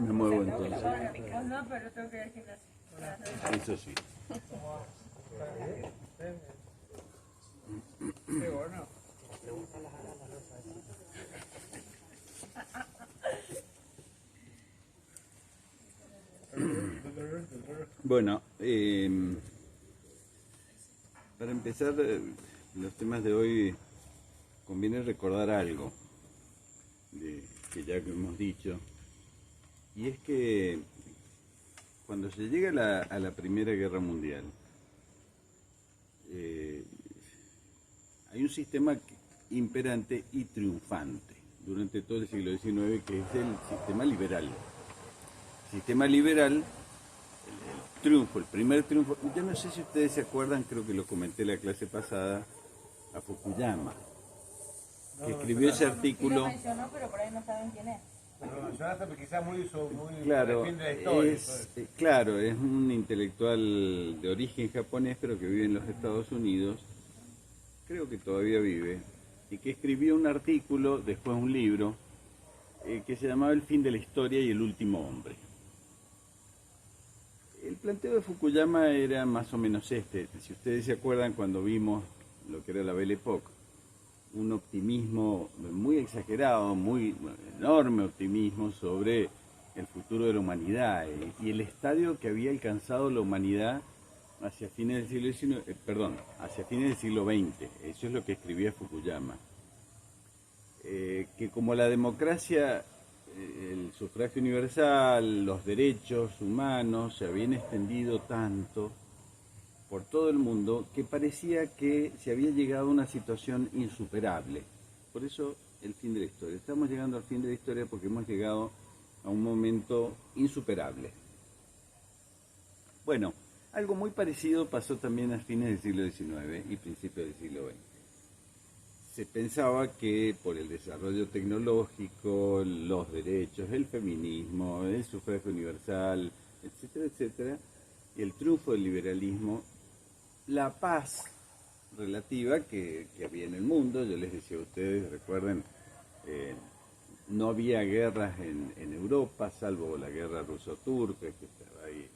Me muevo entonces. Vos no, pero tengo que ir al gimnasio. Eso sí. Bueno, para empezar los temas de hoy conviene recordar algo que ya hemos dicho, y es que cuando se llega a la Primera Guerra Mundial, hay un sistema imperante y triunfante durante todo el siglo XIX, que es el sistema liberal. El sistema liberal, el triunfo, el primer triunfo, yo no sé si ustedes se acuerdan, creo que lo comenté en la clase pasada, a Fukuyama, que escribió ese artículo. Sí lo mencionó, pero por ahí no saben quién es. Lo mencionaste porque quizás muy Claro, fin de la historia. claro, es un intelectual de origen japonés, pero que vive en los Estados Unidos, creo que todavía vive, y que escribió un artículo, después un libro, que se llamaba El fin de la historia y el último hombre. El planteo de Fukuyama era más o menos este. Si ustedes se acuerdan, cuando vimos lo que era la Belle Époque, un optimismo muy exagerado, muy enorme optimismo sobre el futuro de la humanidad y el estadio que había alcanzado la humanidad hacia fines del siglo XIX, hacia fines del siglo XX. Eso es lo que escribía Fukuyama. Que como la democracia, el sufragio universal, los derechos humanos se habían extendido tanto por todo el mundo que parecía que se había llegado a una situación insuperable. Por eso el fin de la historia. Estamos llegando al fin de la historia porque hemos llegado a un momento insuperable. Bueno, algo muy parecido pasó también a fines del siglo XIX y principios del siglo XX. Se pensaba que por el desarrollo tecnológico, los derechos, el feminismo, el sufragio universal, etcétera, etcétera, y el triunfo del liberalismo, la paz relativa que había en el mundo, yo les decía a ustedes, recuerden, no había guerras en Europa, salvo la guerra ruso-turca que estaba ahí,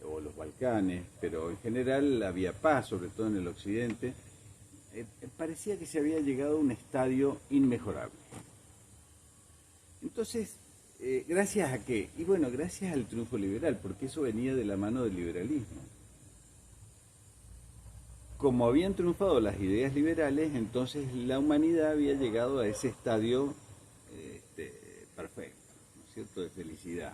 o los Balcanes, pero en general había paz, sobre todo en el occidente. Parecía que se había llegado a un estadio inmejorable. Entonces, ¿gracias a qué? Y bueno, gracias al triunfo liberal, porque eso venía de la mano del liberalismo. Como habían triunfado las ideas liberales, entonces la humanidad había llegado a ese estadio perfecto, ¿no es cierto?, de felicidad.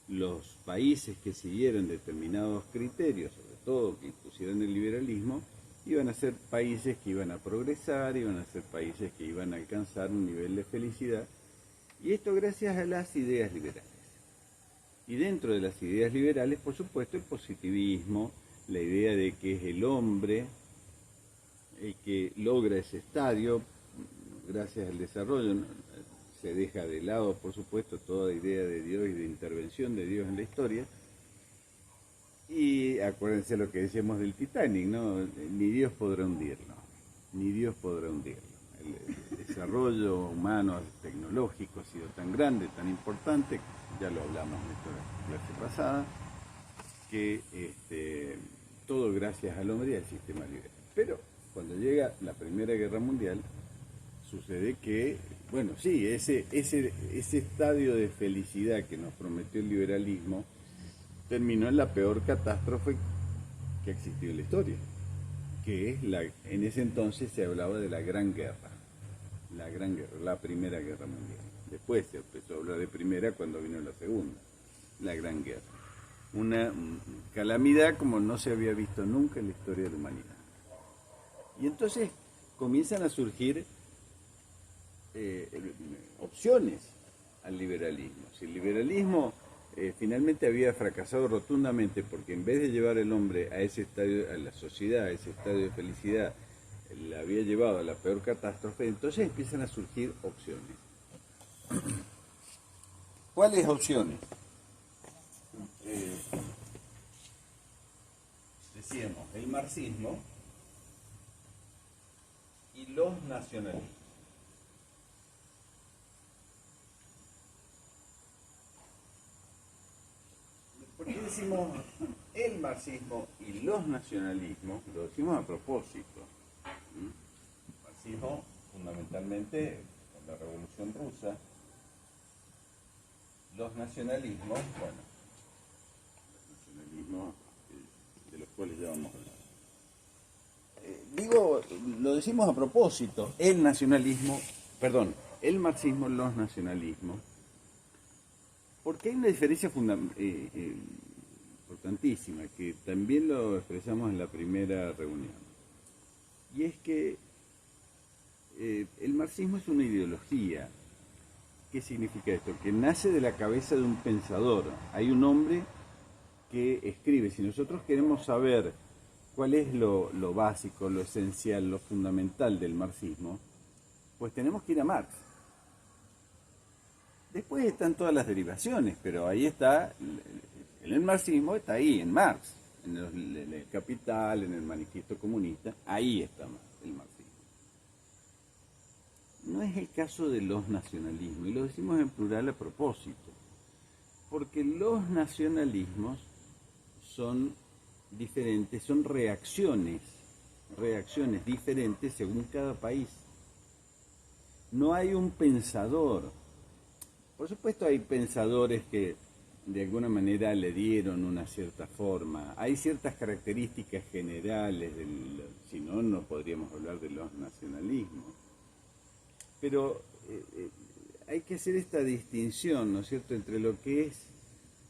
Los países que siguieran determinados criterios, sobre todo que impusieran el liberalismo, iban a ser países que iban a progresar, iban a ser países que iban a alcanzar un nivel de felicidad, y esto gracias a las ideas liberales. Y dentro de las ideas liberales, por supuesto, el positivismo, la idea de que es el hombre el que logra ese estadio, gracias al desarrollo, ¿no? Se deja de lado, por supuesto, toda idea de Dios y de intervención de Dios en la historia. Y acuérdense lo que decíamos del Titanic, ¿no? Ni Dios podrá hundirlo, ni Dios podrá hundirlo. El desarrollo humano, tecnológico, ha sido tan grande, tan importante, ya lo hablamos en la clase pasada, que todo gracias al hombre y al sistema liberal. Pero cuando llega la Primera Guerra Mundial, sucede que, bueno, sí, ese estadio de felicidad que nos prometió el liberalismo terminó en la peor catástrofe que ha existido en la historia, que es en ese entonces se hablaba de la Gran Guerra, la Primera Guerra Mundial. Después se empezó a hablar de primera cuando vino la segunda, la Gran Guerra. Una calamidad como no se había visto nunca en la historia de la humanidad. Y entonces comienzan a surgir opciones al liberalismo. Si el liberalismo finalmente había fracasado rotundamente porque en vez de llevar al hombre a ese estadio, a la sociedad, a ese estadio de felicidad, la había llevado a la peor catástrofe, entonces empiezan a surgir opciones. ¿Cuáles opciones? Decíamos, el marxismo y los nacionalismos. decimos el marxismo y los nacionalismos, lo decimos a propósito. El marxismo, fundamentalmente, con la Revolución Rusa. Los nacionalismos, bueno, los nacionalismos de los cuales ya vamos a hablar. Digo, lo decimos a propósito, el nacionalismo, perdón, el marxismo, los nacionalismos, porque hay una diferencia importantísima, que también lo expresamos en la primera reunión, y es que el marxismo es una ideología. ¿Qué significa esto? Que nace de la cabeza de un pensador. Hay un hombre que escribe. Si nosotros queremos saber cuál es lo básico, lo esencial, lo fundamental del marxismo, pues tenemos que ir a Marx. Después están todas las derivaciones, pero ahí está, el marxismo está ahí, en Marx, en el Capital, en el Manifiesto Comunista, ahí está el marxismo. No es el caso de los nacionalismos, y lo decimos en plural a propósito, porque los nacionalismos son diferentes, son reacciones diferentes según cada país. No hay un pensador. Por supuesto hay pensadores que de alguna manera le dieron una cierta forma. Hay ciertas características generales, si no, no podríamos hablar de los nacionalismos. Pero hay que hacer esta distinción, ¿no es cierto?, entre lo que es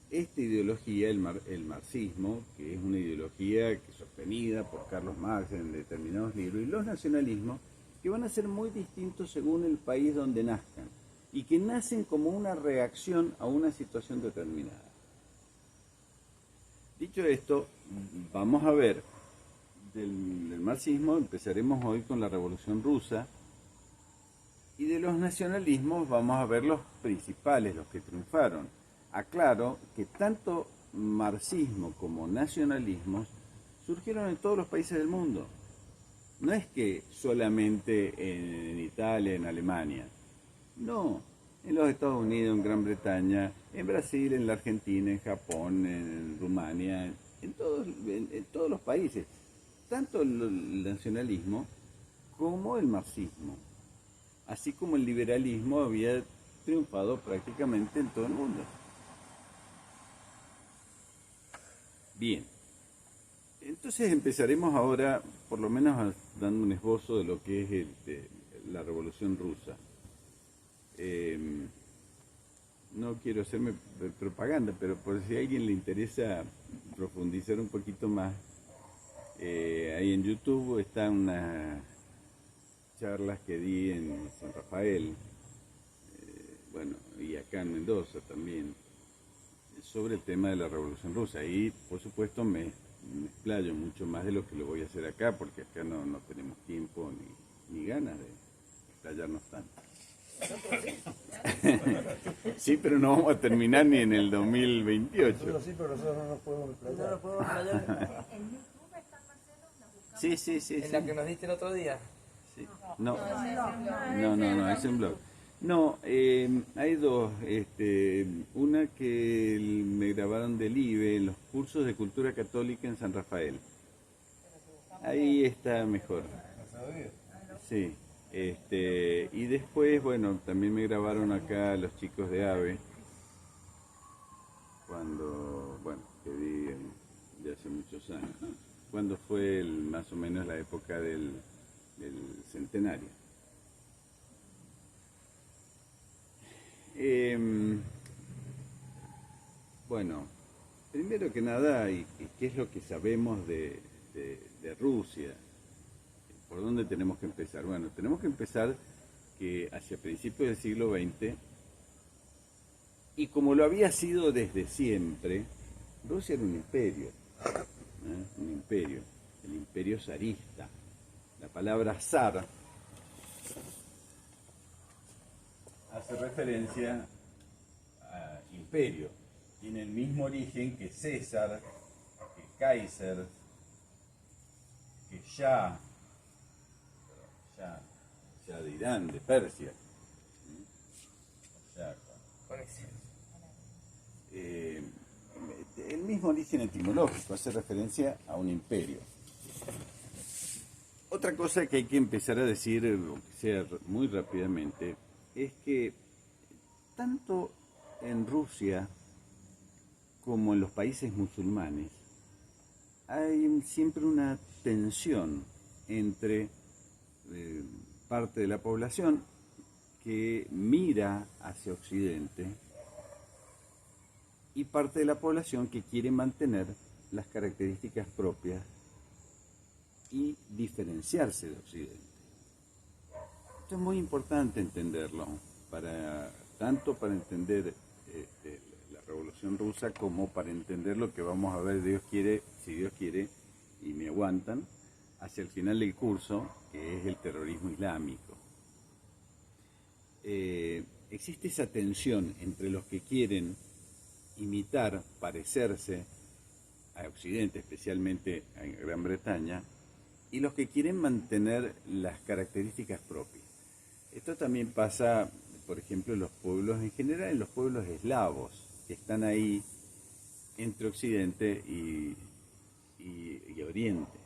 esta ideología, el marxismo, que es una ideología que es sostenida por Carlos Marx en determinados libros, y los nacionalismos, que van a ser muy distintos según el país donde nazcan, y que nacen como una reacción a una situación determinada. Dicho esto, vamos a ver del marxismo, empezaremos hoy con la Revolución Rusa, y de los nacionalismos vamos a ver los principales, los que triunfaron. Aclaro que tanto marxismo como nacionalismos surgieron en todos los países del mundo. No es que solamente en Italia, en Alemania. No, en los Estados Unidos, en Gran Bretaña, en Brasil, en la Argentina, en Japón, en Rumania, en todos los países. Tanto el nacionalismo como el marxismo. Así como el liberalismo había triunfado prácticamente en todo el mundo. Bien, entonces empezaremos ahora, por lo menos dando un esbozo de lo que es la Revolución Rusa. No quiero hacerme propaganda, pero por si a alguien le interesa profundizar un poquito más, ahí en YouTube están unas charlas que di en San Rafael, bueno, y acá en Mendoza también, sobre el tema de la Revolución Rusa. Y por supuesto me explayo mucho más de lo que lo voy a hacer acá, porque acá no tenemos tiempo ni ganas de explayarnos tanto. Sí, pero no vamos a terminar ni en el 2028. Nosotros sí, pero nosotros no nos podemos explayar. No lo puedo explayar. ¿En YouTube está Marcelo? ¿La buscamos? Sí. En la que nos diste el otro día. Sí. No, No, es un blog. No, hay dos. Una que me grabaron del IBE, en los cursos de cultura católica en San Rafael. Ahí está mejor. Sí. Y después, bueno, también me grabaron acá los chicos de AVE, cuando, bueno, que di de hace muchos años, cuando fue más o menos la época del centenario. Bueno, primero que nada, y ¿qué es lo que sabemos de Rusia? ¿Por dónde tenemos que empezar? Bueno, tenemos que empezar que hacia principios del siglo XX, y como lo había sido desde siempre, Rusia era un imperio, un imperio, el imperio zarista. La palabra zar hace referencia a imperio, tiene el mismo origen que César, que Kaiser, que Shah de Irán, de Persia. Shah, Con ese. el mismo origen etimológico, hace referencia a un imperio. Otra cosa que hay que empezar a decir, aunque sea muy rápidamente, es que tanto en Rusia como en los países musulmanes hay siempre una tensión entre parte de la población que mira hacia Occidente y parte de la población que quiere mantener las características propias y diferenciarse de Occidente. Esto es muy importante entenderlo, tanto para entender la Revolución Rusa como para entender lo que vamos a ver, Dios quiere, si Dios quiere, y me aguantan, hacia el final del curso, que es el terrorismo islámico. Existe esa tensión entre los que quieren imitar, parecerse a Occidente, especialmente a Gran Bretaña, y los que quieren mantener las características propias. Esto también pasa, por ejemplo, en los pueblos, en general en los pueblos eslavos, que están ahí entre Occidente y Oriente.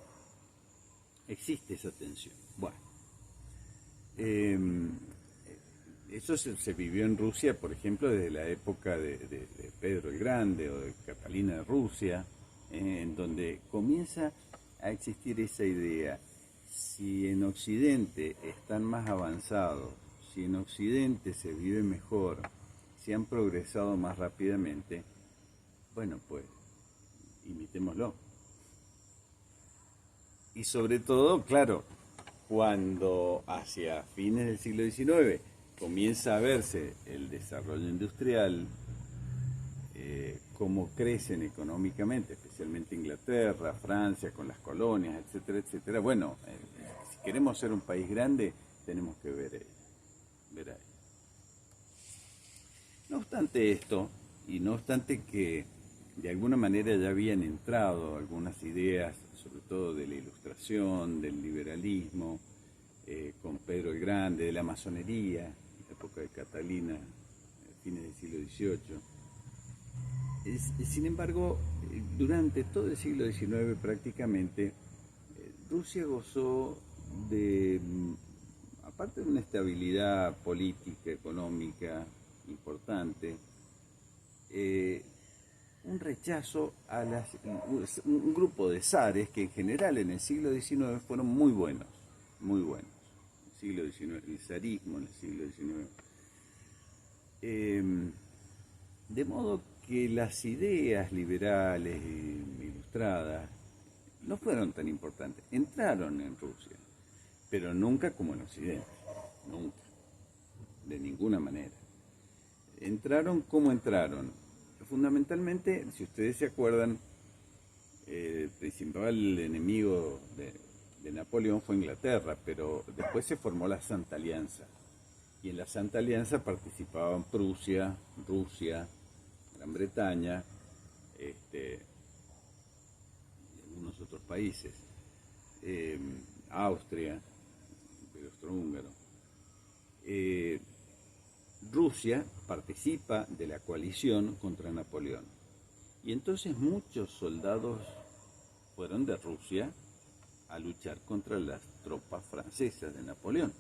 Existe esa tensión. Bueno, eso se vivió en Rusia, por ejemplo, desde la época de Pedro el Grande o de Catalina de Rusia, en donde comienza a existir esa idea. Si en Occidente están más avanzados, si en Occidente se vive mejor, si han progresado más rápidamente, bueno, pues imitémoslo. Y sobre todo, claro, cuando hacia fines del siglo XIX comienza a verse el desarrollo industrial, cómo crecen económicamente, especialmente Inglaterra, Francia, con las colonias, etcétera, etcétera. Bueno, si queremos ser un país grande, tenemos que ver ahí. No obstante esto, y no obstante que de alguna manera ya habían entrado algunas ideas, sobre todo de la Ilustración, del liberalismo, con Pedro el Grande, de la masonería, en la época de Catalina, fines del siglo XVIII. Sin embargo, durante todo el siglo XIX prácticamente, Rusia gozó de, aparte de una estabilidad política, económica importante, un rechazo a un grupo de zares que en general en el siglo XIX fueron muy buenos. El siglo XIX, el zarismo en el siglo XIX. De modo que las ideas liberales e ilustradas no fueron tan importantes. Entraron en Rusia, pero nunca como en Occidente, nunca, de ninguna manera. Entraron como entraron. Fundamentalmente, si ustedes se acuerdan, el principal enemigo de Napoleón fue Inglaterra, pero después se formó la Santa Alianza. Y en la Santa Alianza participaban Prusia, Rusia, Gran Bretaña, y algunos otros países, Austria, Imperio Austrohúngaro. Rusia participa de la coalición contra Napoleón. Y entonces muchos soldados fueron de Rusia a luchar contra las tropas francesas de Napoleón.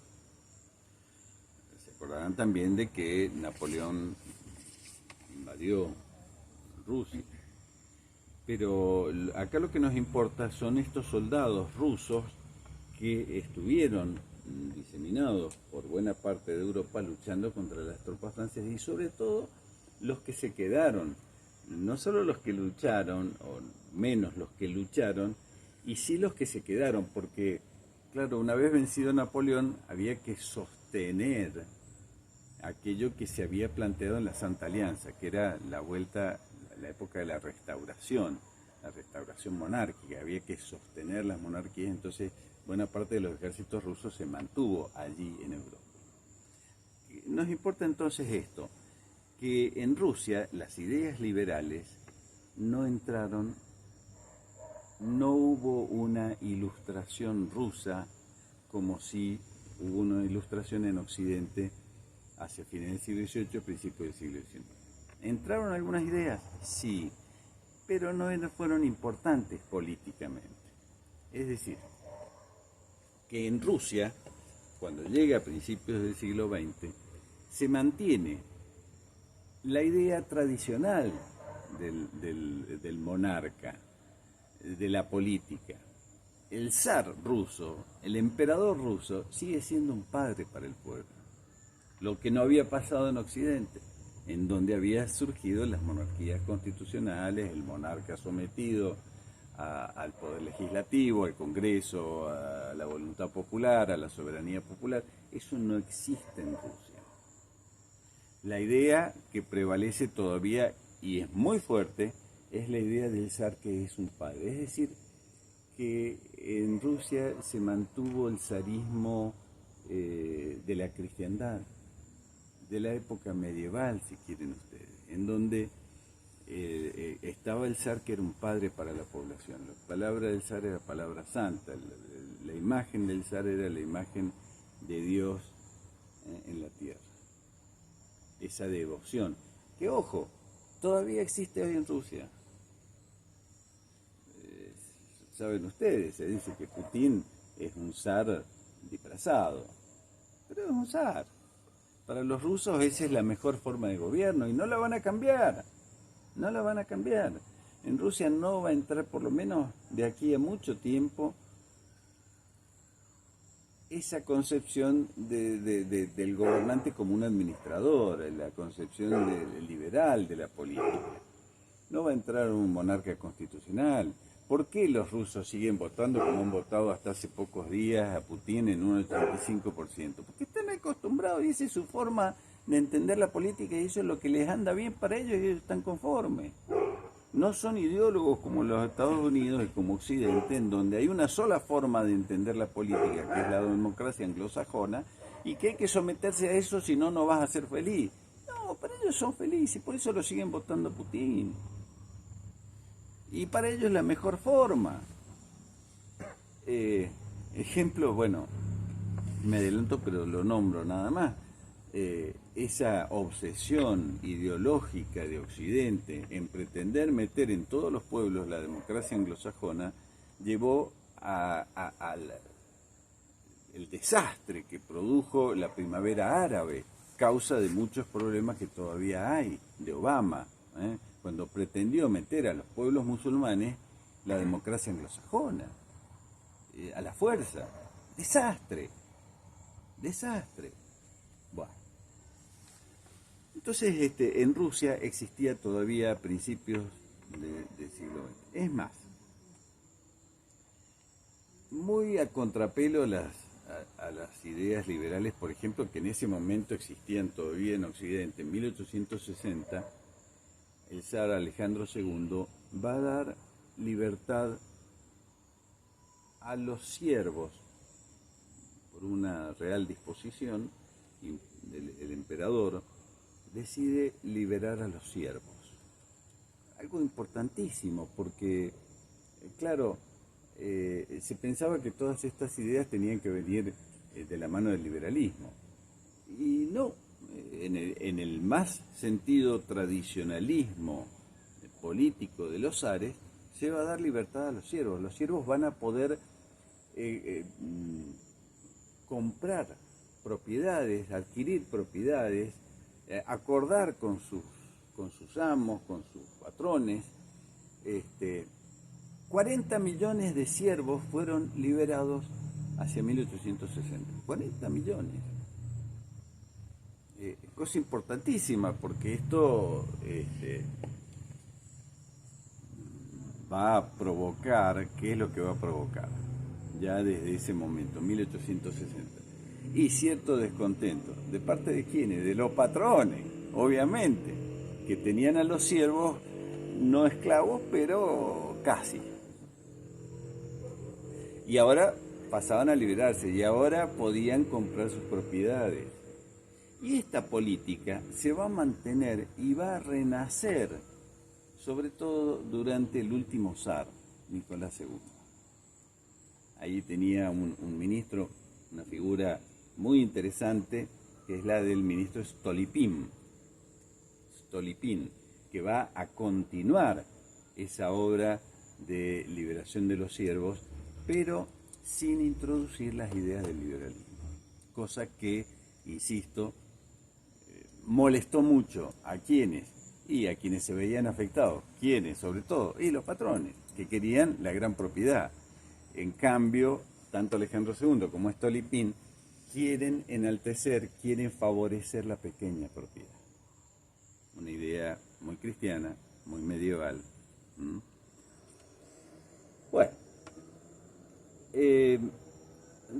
Se acordarán también de que Napoleón invadió Rusia. Pero acá lo que nos importa son estos soldados rusos que estuvieron diseminados por buena parte de Europa luchando contra las tropas francesas y sobre todo los que se quedaron, no solo los que lucharon, o menos los que lucharon, y sí los que se quedaron, porque claro, una vez vencido Napoleón había que sostener aquello que se había planteado en la Santa Alianza, que era la época de la restauración monárquica, había que sostener las monarquías, entonces buena parte de los ejércitos rusos se mantuvo allí en Europa. Nos importa entonces esto, que en Rusia las ideas liberales no entraron, no hubo una ilustración rusa como si hubo una ilustración en Occidente hacia fines del siglo XVIII, principios del siglo XIX. ¿Entraron algunas ideas? Sí, pero no fueron importantes políticamente. Es decir, que en Rusia, cuando llega a principios del siglo XX, se mantiene la idea tradicional del monarca, de la política. El zar ruso, el emperador ruso, sigue siendo un padre para el pueblo. Lo que no había pasado en Occidente, en donde había surgido las monarquías constitucionales, el monarca sometido al poder legislativo, al Congreso, a la voluntad popular, a la soberanía popular. Eso no existe en Rusia. La idea que prevalece todavía y es muy fuerte es la idea del zar que es un padre. Es decir, que en Rusia se mantuvo el zarismo de la cristiandad, de la época medieval, si quieren ustedes, en donde estaba el zar que era un padre para la población. La palabra del zar era palabra santa, la imagen del zar era la imagen de Dios en la tierra. Esa devoción, que ojo, todavía existe hoy en Rusia. Saben ustedes, se dice que Putin es un zar disfrazado, pero es un zar. Para los rusos esa es la mejor forma de gobierno y no la van a cambiar, no la van a cambiar. En Rusia no va a entrar, por lo menos de aquí a mucho tiempo, esa concepción del gobernante como un administrador, la concepción liberal de la política. No va a entrar un monarca constitucional. ¿Por qué los rusos siguen votando como han votado hasta hace pocos días a Putin en un 85%? Porque están acostumbrados y esa es su forma de entender la política y eso es lo que les anda bien para ellos y ellos están conformes. No son ideólogos como los Estados Unidos y como Occidente, en donde hay una sola forma de entender la política, que es la democracia anglosajona, y que hay que someterse a eso, si no, no vas a ser feliz. No, para ellos son felices, por eso lo siguen votando a Putin. Y para ellos es la mejor forma. Ejemplo, bueno, me adelanto, pero lo nombro nada más. Esa obsesión ideológica de Occidente en pretender meter en todos los pueblos la democracia anglosajona llevó al el desastre que produjo la primavera árabe, causa de muchos problemas que todavía hay, de Obama, cuando pretendió meter a los pueblos musulmanes la democracia anglosajona, a la fuerza. Desastre. Bueno. Entonces, en Rusia existía todavía a principios del siglo XX. Es más, muy a contrapelo a las ideas liberales, por ejemplo, que en ese momento existían todavía en Occidente. En 1860, el zar Alejandro II va a dar libertad a los siervos por una real disposición, y el emperador decide liberar a los siervos. Algo importantísimo, porque, claro, se pensaba que todas estas ideas tenían que venir de la mano del liberalismo. Y no, en el más sentido tradicionalismo político de los zares, se va a dar libertad a los siervos. Los siervos van a poder comprar propiedades, adquirir propiedades, acordar con sus amos, con sus patrones. 40 millones de siervos fueron liberados hacia 1860. 40 millones. Cosa importantísima, porque esto va a provocar, ¿qué es lo que va a provocar? Ya desde ese momento, 1860. Y cierto descontento. ¿De parte de quiénes? De los patrones, obviamente, que tenían a los siervos no esclavos, pero casi. Y ahora pasaban a liberarse y ahora podían comprar sus propiedades. Y esta política se va a mantener y va a renacer, sobre todo durante el último zar, Nicolás II. Ahí tenía un ministro, una figura muy interesante, que es la del ministro Stolypin, que va a continuar esa obra de liberación de los siervos, pero sin introducir las ideas del liberalismo. Cosa que, insisto, molestó mucho a quienes se veían afectados, quienes sobre todo, y los patrones, que querían la gran propiedad. En cambio, tanto Alejandro II como Stolypin quieren enaltecer, quieren favorecer la pequeña propiedad. Una idea muy cristiana, muy medieval. Bueno,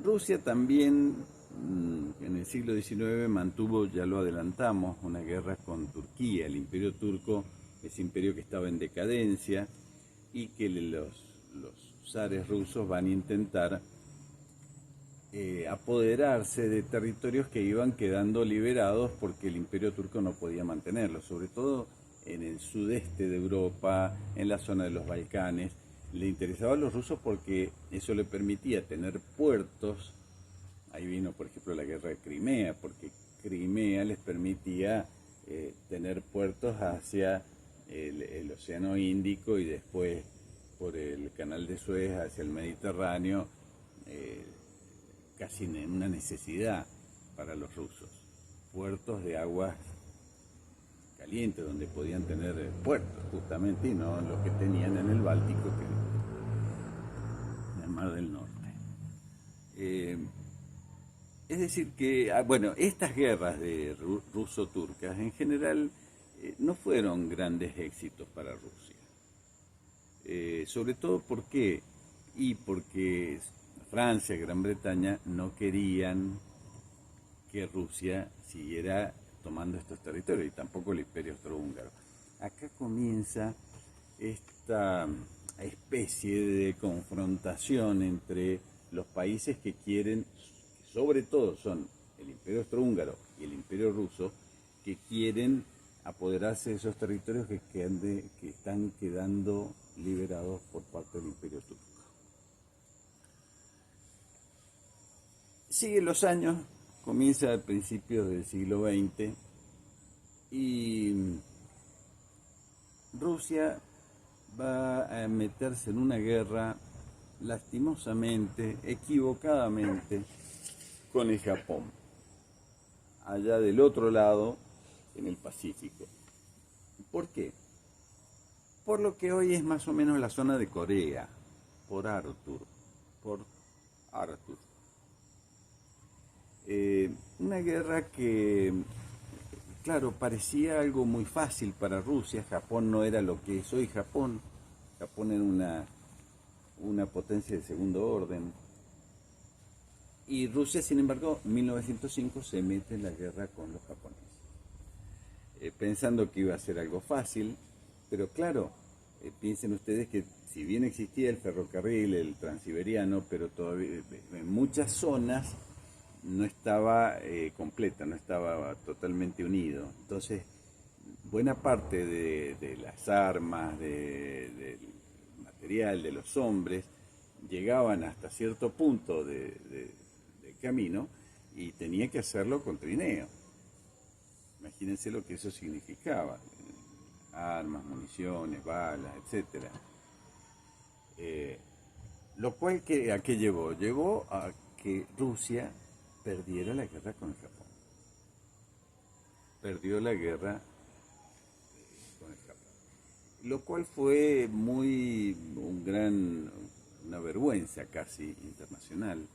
Rusia también en el siglo XIX mantuvo, ya lo adelantamos, una guerra con Turquía. El imperio turco, ese imperio que estaba en decadencia y que los zares rusos van a intentar apoderarse de territorios que iban quedando liberados porque el imperio turco no podía mantenerlos, sobre todo en el sudeste de Europa, en la zona de los Balcanes. Le interesaba a los rusos porque eso le permitía tener puertos. Ahí vino, por ejemplo, la guerra de Crimea, porque Crimea les permitía tener puertos hacia el Océano Índico y después por el Canal de Suez hacia el Mediterráneo, casi una necesidad para los rusos. Puertos de aguas calientes, donde podían tener puertos, justamente, y no los que tenían en el Báltico, que en el Mar del Norte. Es decir que, bueno, estas guerras de ruso-turcas en general no fueron grandes éxitos para Rusia. Sobre todo porque Francia, Gran Bretaña no querían que Rusia siguiera tomando estos territorios, y tampoco el Imperio Austrohúngaro. Acá comienza esta especie de confrontación entre los países que quieren, sobre todo son el Imperio Austrohúngaro y el Imperio Ruso, que quieren apoderarse de esos territorios que están quedando liberados por parte del Imperio Turco. Siguen los años, comienza a principios del siglo XX y Rusia va a meterse en una guerra lastimosamente, equivocadamente, con el Japón, allá del otro lado, en el Pacífico. ¿Por qué? Por lo que hoy es más o menos la zona de Corea, por Arthur. Una guerra que, claro, parecía algo muy fácil para Rusia. Japón no era lo que es hoy Japón. Japón era una potencia de segundo orden. Y Rusia, sin embargo, en 1905 se mete en la guerra con los japoneses, pensando que iba a ser algo fácil, pero claro, piensen ustedes que si bien existía el ferrocarril, el transiberiano, pero todavía en muchas zonas no estaba completa, no estaba totalmente unido. Entonces, buena parte de las armas, del material, de los hombres, llegaban hasta cierto punto de camino y tenía que hacerlo con trineo. Imagínense lo que eso significaba: armas, municiones, balas, etcétera. Lo cual, ¿a qué llevó? Llevó a que Rusia perdiera la guerra con el Japón. Perdió la guerra con el Japón. Lo cual fue una vergüenza casi internacional,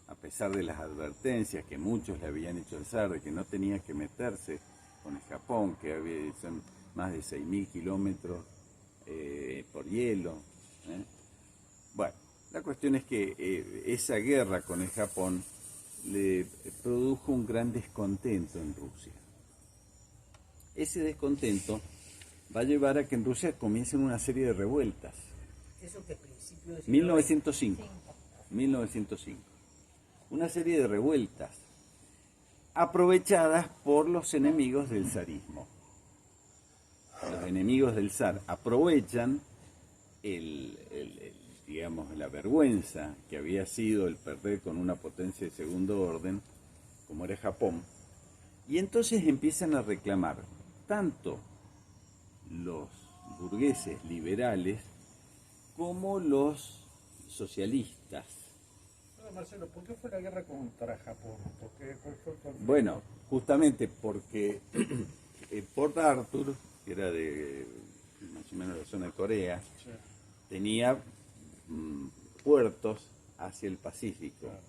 a pesar de las advertencias que muchos le habían hecho al zar de que no tenía que meterse con el Japón, que son más de 6.000 kilómetros por hielo. Bueno, la cuestión es que esa guerra con el Japón le produjo un gran descontento en Rusia. Ese descontento va a llevar a que en Rusia comiencen una serie de revueltas. ¿Eso que principio de 1905. Una serie de revueltas aprovechadas por los enemigos del zarismo. Los enemigos del zar aprovechan digamos, la vergüenza que había sido el perder con una potencia de segundo orden, como era Japón, y entonces empiezan a reclamar tanto los burgueses liberales como los socialistas. No, Marcelo, ¿por qué fue la guerra contra Japón? ¿Cuál fue el conflicto? Bueno, justamente porque Port Arthur, que era de más o menos la zona de Corea, Sí, tenía puertos hacia el Pacífico, claro.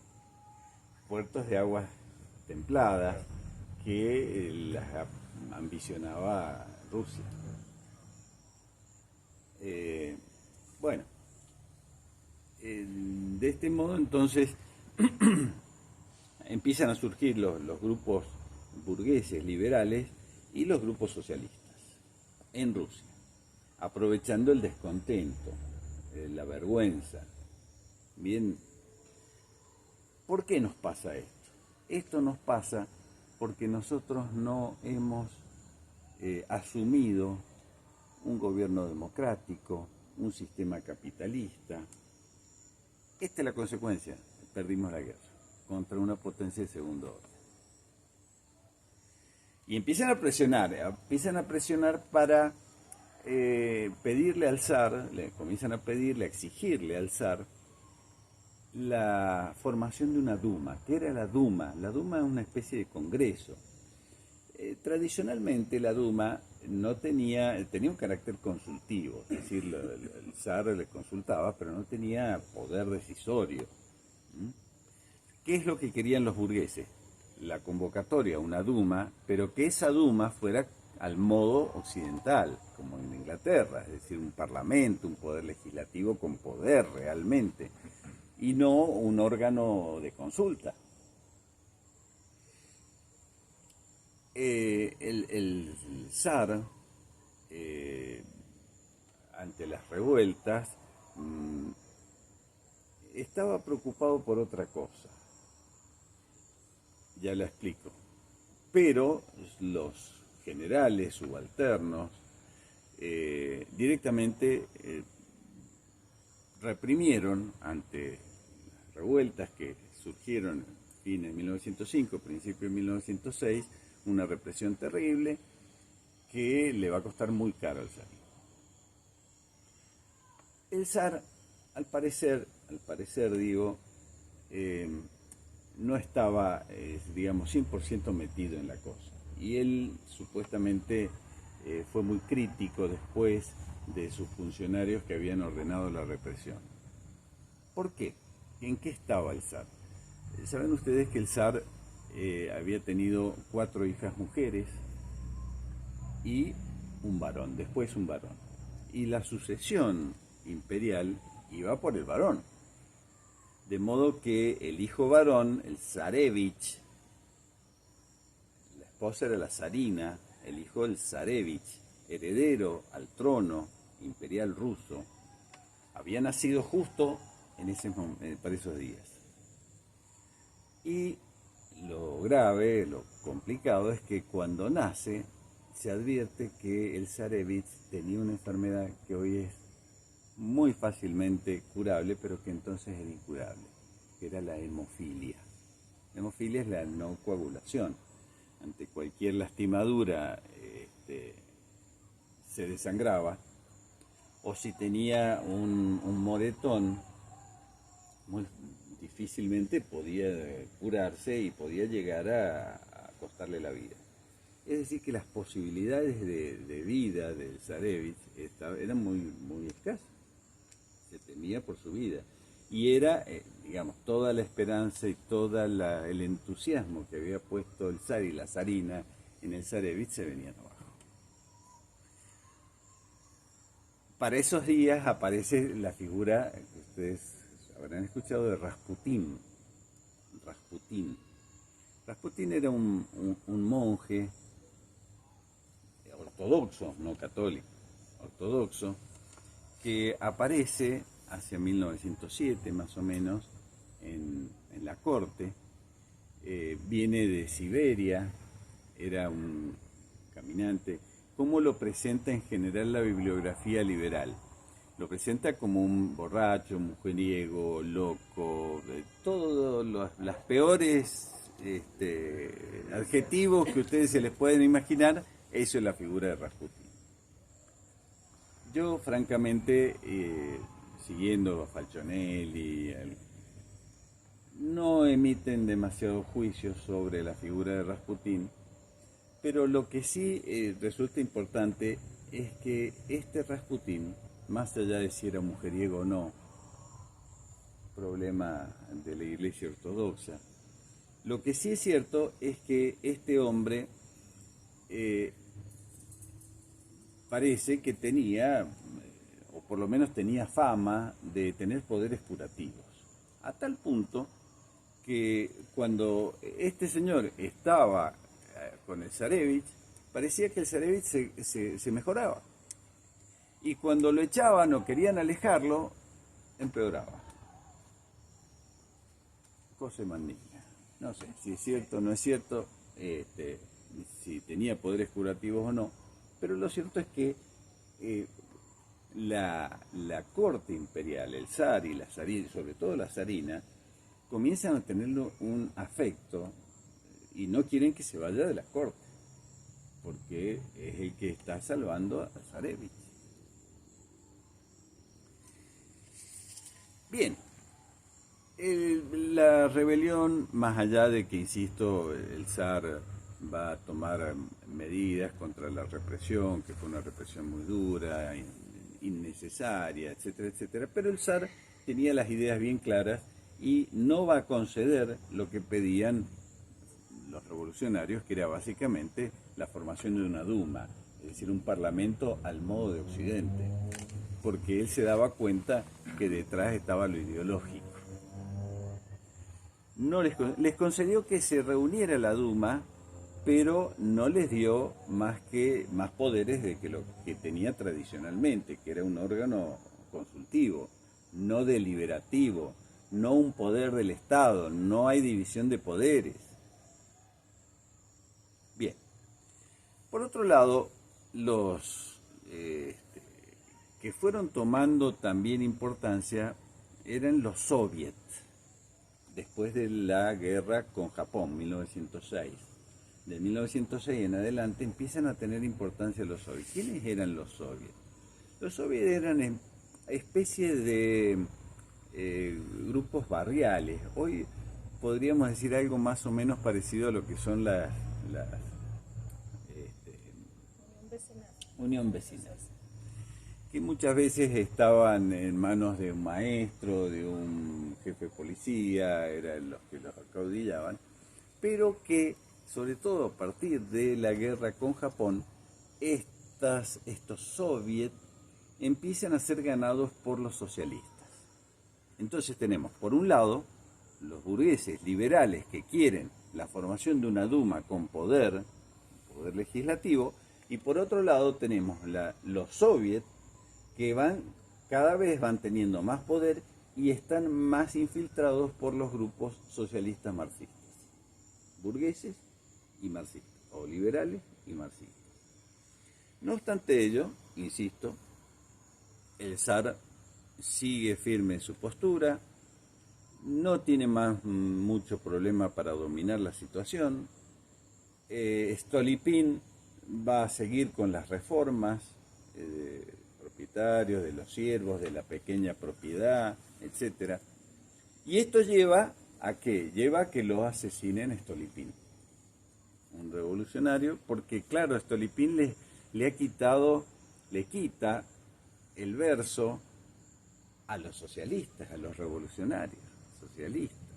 puertos de aguas templadas Claro. que las ambicionaba Rusia. Bueno, de este modo entonces empiezan a surgir los grupos burgueses liberales y los grupos socialistas en Rusia, aprovechando el descontento, la vergüenza. Bien, ¿por qué nos pasa esto? Esto nos pasa porque nosotros no hemos asumido un gobierno democrático, un sistema capitalista. Esta es la consecuencia, perdimos la guerra contra una potencia de segundo orden. Y empiezan a presionar para pedirle al zar, comienzan a pedirle, a exigirle al zar la formación de una Duma. ¿Qué era la Duma? La Duma es una especie de congreso. Tradicionalmente la Duma no tenía un carácter consultivo, es decir, el zar le consultaba, pero no tenía poder decisorio. ¿Qué es lo que querían los burgueses? La convocatoria, una Duma, pero que esa Duma fuera al modo occidental, como en Inglaterra, es decir, un parlamento, un poder legislativo con poder realmente, y no un órgano de consulta. El zar, ante las revueltas, estaba preocupado por otra cosa. Ya la explico. Pero los generales subalternos directamente reprimieron ante las revueltas que surgieron en fines de 1905, principios de 1906, una represión terrible que le va a costar muy caro al zar. El zar, al parecer digo, no estaba, digamos, 100% metido en la cosa. Y él supuestamente fue muy crítico después de sus funcionarios que habían ordenado la represión. ¿Por qué? ¿En qué estaba el zar? Saben ustedes que el zar había tenido 4 hijas mujeres y un varón, después un varón. Y la sucesión imperial iba por el varón. De modo que el hijo varón, el zarevich, la esposa era la zarina, el hijo el zarevich, heredero al trono imperial ruso, había nacido justo para esos días. Y lo grave, lo complicado es que cuando nace se advierte que el zarevich tenía una enfermedad que hoy es muy fácilmente curable, pero que entonces era incurable, que era la hemofilia. La hemofilia es la no coagulación. Ante cualquier lastimadura se desangraba, o si tenía un moretón, muy difícilmente podía curarse y podía llegar a costarle la vida. Es decir, que las posibilidades de vida del zarevich eran muy escasas. Se temía por su vida. Y era, digamos, toda la esperanza y todo el entusiasmo que había puesto el zar y la zarina en el zarevich se venían abajo. Para esos días aparece la figura que ustedes habrán escuchado de Rasputín. Rasputín era un monje ortodoxo, no católico, ortodoxo, que aparece hacia 1907 más o menos en la corte. Viene de Siberia, era un caminante. ¿Cómo lo presenta en general la bibliografía liberal? Lo presenta como un borracho, mujeriego, loco, todos los peores adjetivos que ustedes se les pueden imaginar. Eso es la figura de Rasputín. Yo, francamente, siguiendo a Falconelli, no emiten demasiados juicios sobre la figura de Rasputín, pero lo que sí resulta importante es que este Rasputín, más allá de si era mujeriego o no, problema de la Iglesia Ortodoxa, lo que sí es cierto es que este hombre parece que tenía, o por lo menos tenía fama de tener poderes curativos, a tal punto que cuando este señor estaba con el zarevich, parecía que el zarevich se mejoraba. Y cuando lo echaban o querían alejarlo, empeoraba. Cosa magnífica. No sé si es cierto o no es cierto, si tenía poderes curativos o no, pero lo cierto es que la corte imperial, el zar y la zarina, sobre todo la zarina, comienzan a tenerlo un afecto y no quieren que se vaya de la corte, porque es el que está salvando a Zarevich. Bien, la rebelión, más allá de que, insisto, el zar va a tomar medidas contra la represión, que fue una represión muy dura, innecesaria, etcétera, etcétera, pero el zar tenía las ideas bien claras y no va a conceder lo que pedían los revolucionarios, que era básicamente la formación de una Duma, es decir, un parlamento al modo de Occidente, porque él se daba cuenta que detrás estaba lo ideológico. No les concedió que se reuniera la Duma, pero no les dio más poderes de que lo que tenía tradicionalmente, que era un órgano consultivo, no deliberativo, no un poder del Estado, no hay división de poderes. Bien. Por otro lado, los que fueron tomando también importancia eran los soviets, después de la guerra con Japón, 1906. De 1906 en adelante empiezan a tener importancia los soviets. ¿Quiénes eran los soviets? Los soviets eran especie de grupos barriales. Hoy podríamos decir algo más o menos parecido a lo que son las unión vecinal, que muchas veces estaban en manos de un maestro, de un jefe de policía, eran los que los acaudillaban, pero que, sobre todo a partir de la guerra con Japón, estos soviets empiezan a ser ganados por los socialistas. Entonces tenemos, por un lado, los burgueses liberales que quieren la formación de una Duma con poder legislativo, y por otro lado tenemos los soviets que cada vez van teniendo más poder y están más infiltrados por los grupos socialistas marxistas, burgueses y marxistas, o liberales y marxistas. No obstante ello, insisto, el zar sigue firme en su postura, no tiene mucho problema para dominar la situación. Stolypin va a seguir con las reformas propietarios, de los siervos, de la pequeña propiedad, etc. Y esto lleva a ¿qué? Lleva a que lo asesinen a Stolypin, un revolucionario, porque claro, Stolypin le quita el verso a los socialistas, a los revolucionarios socialistas.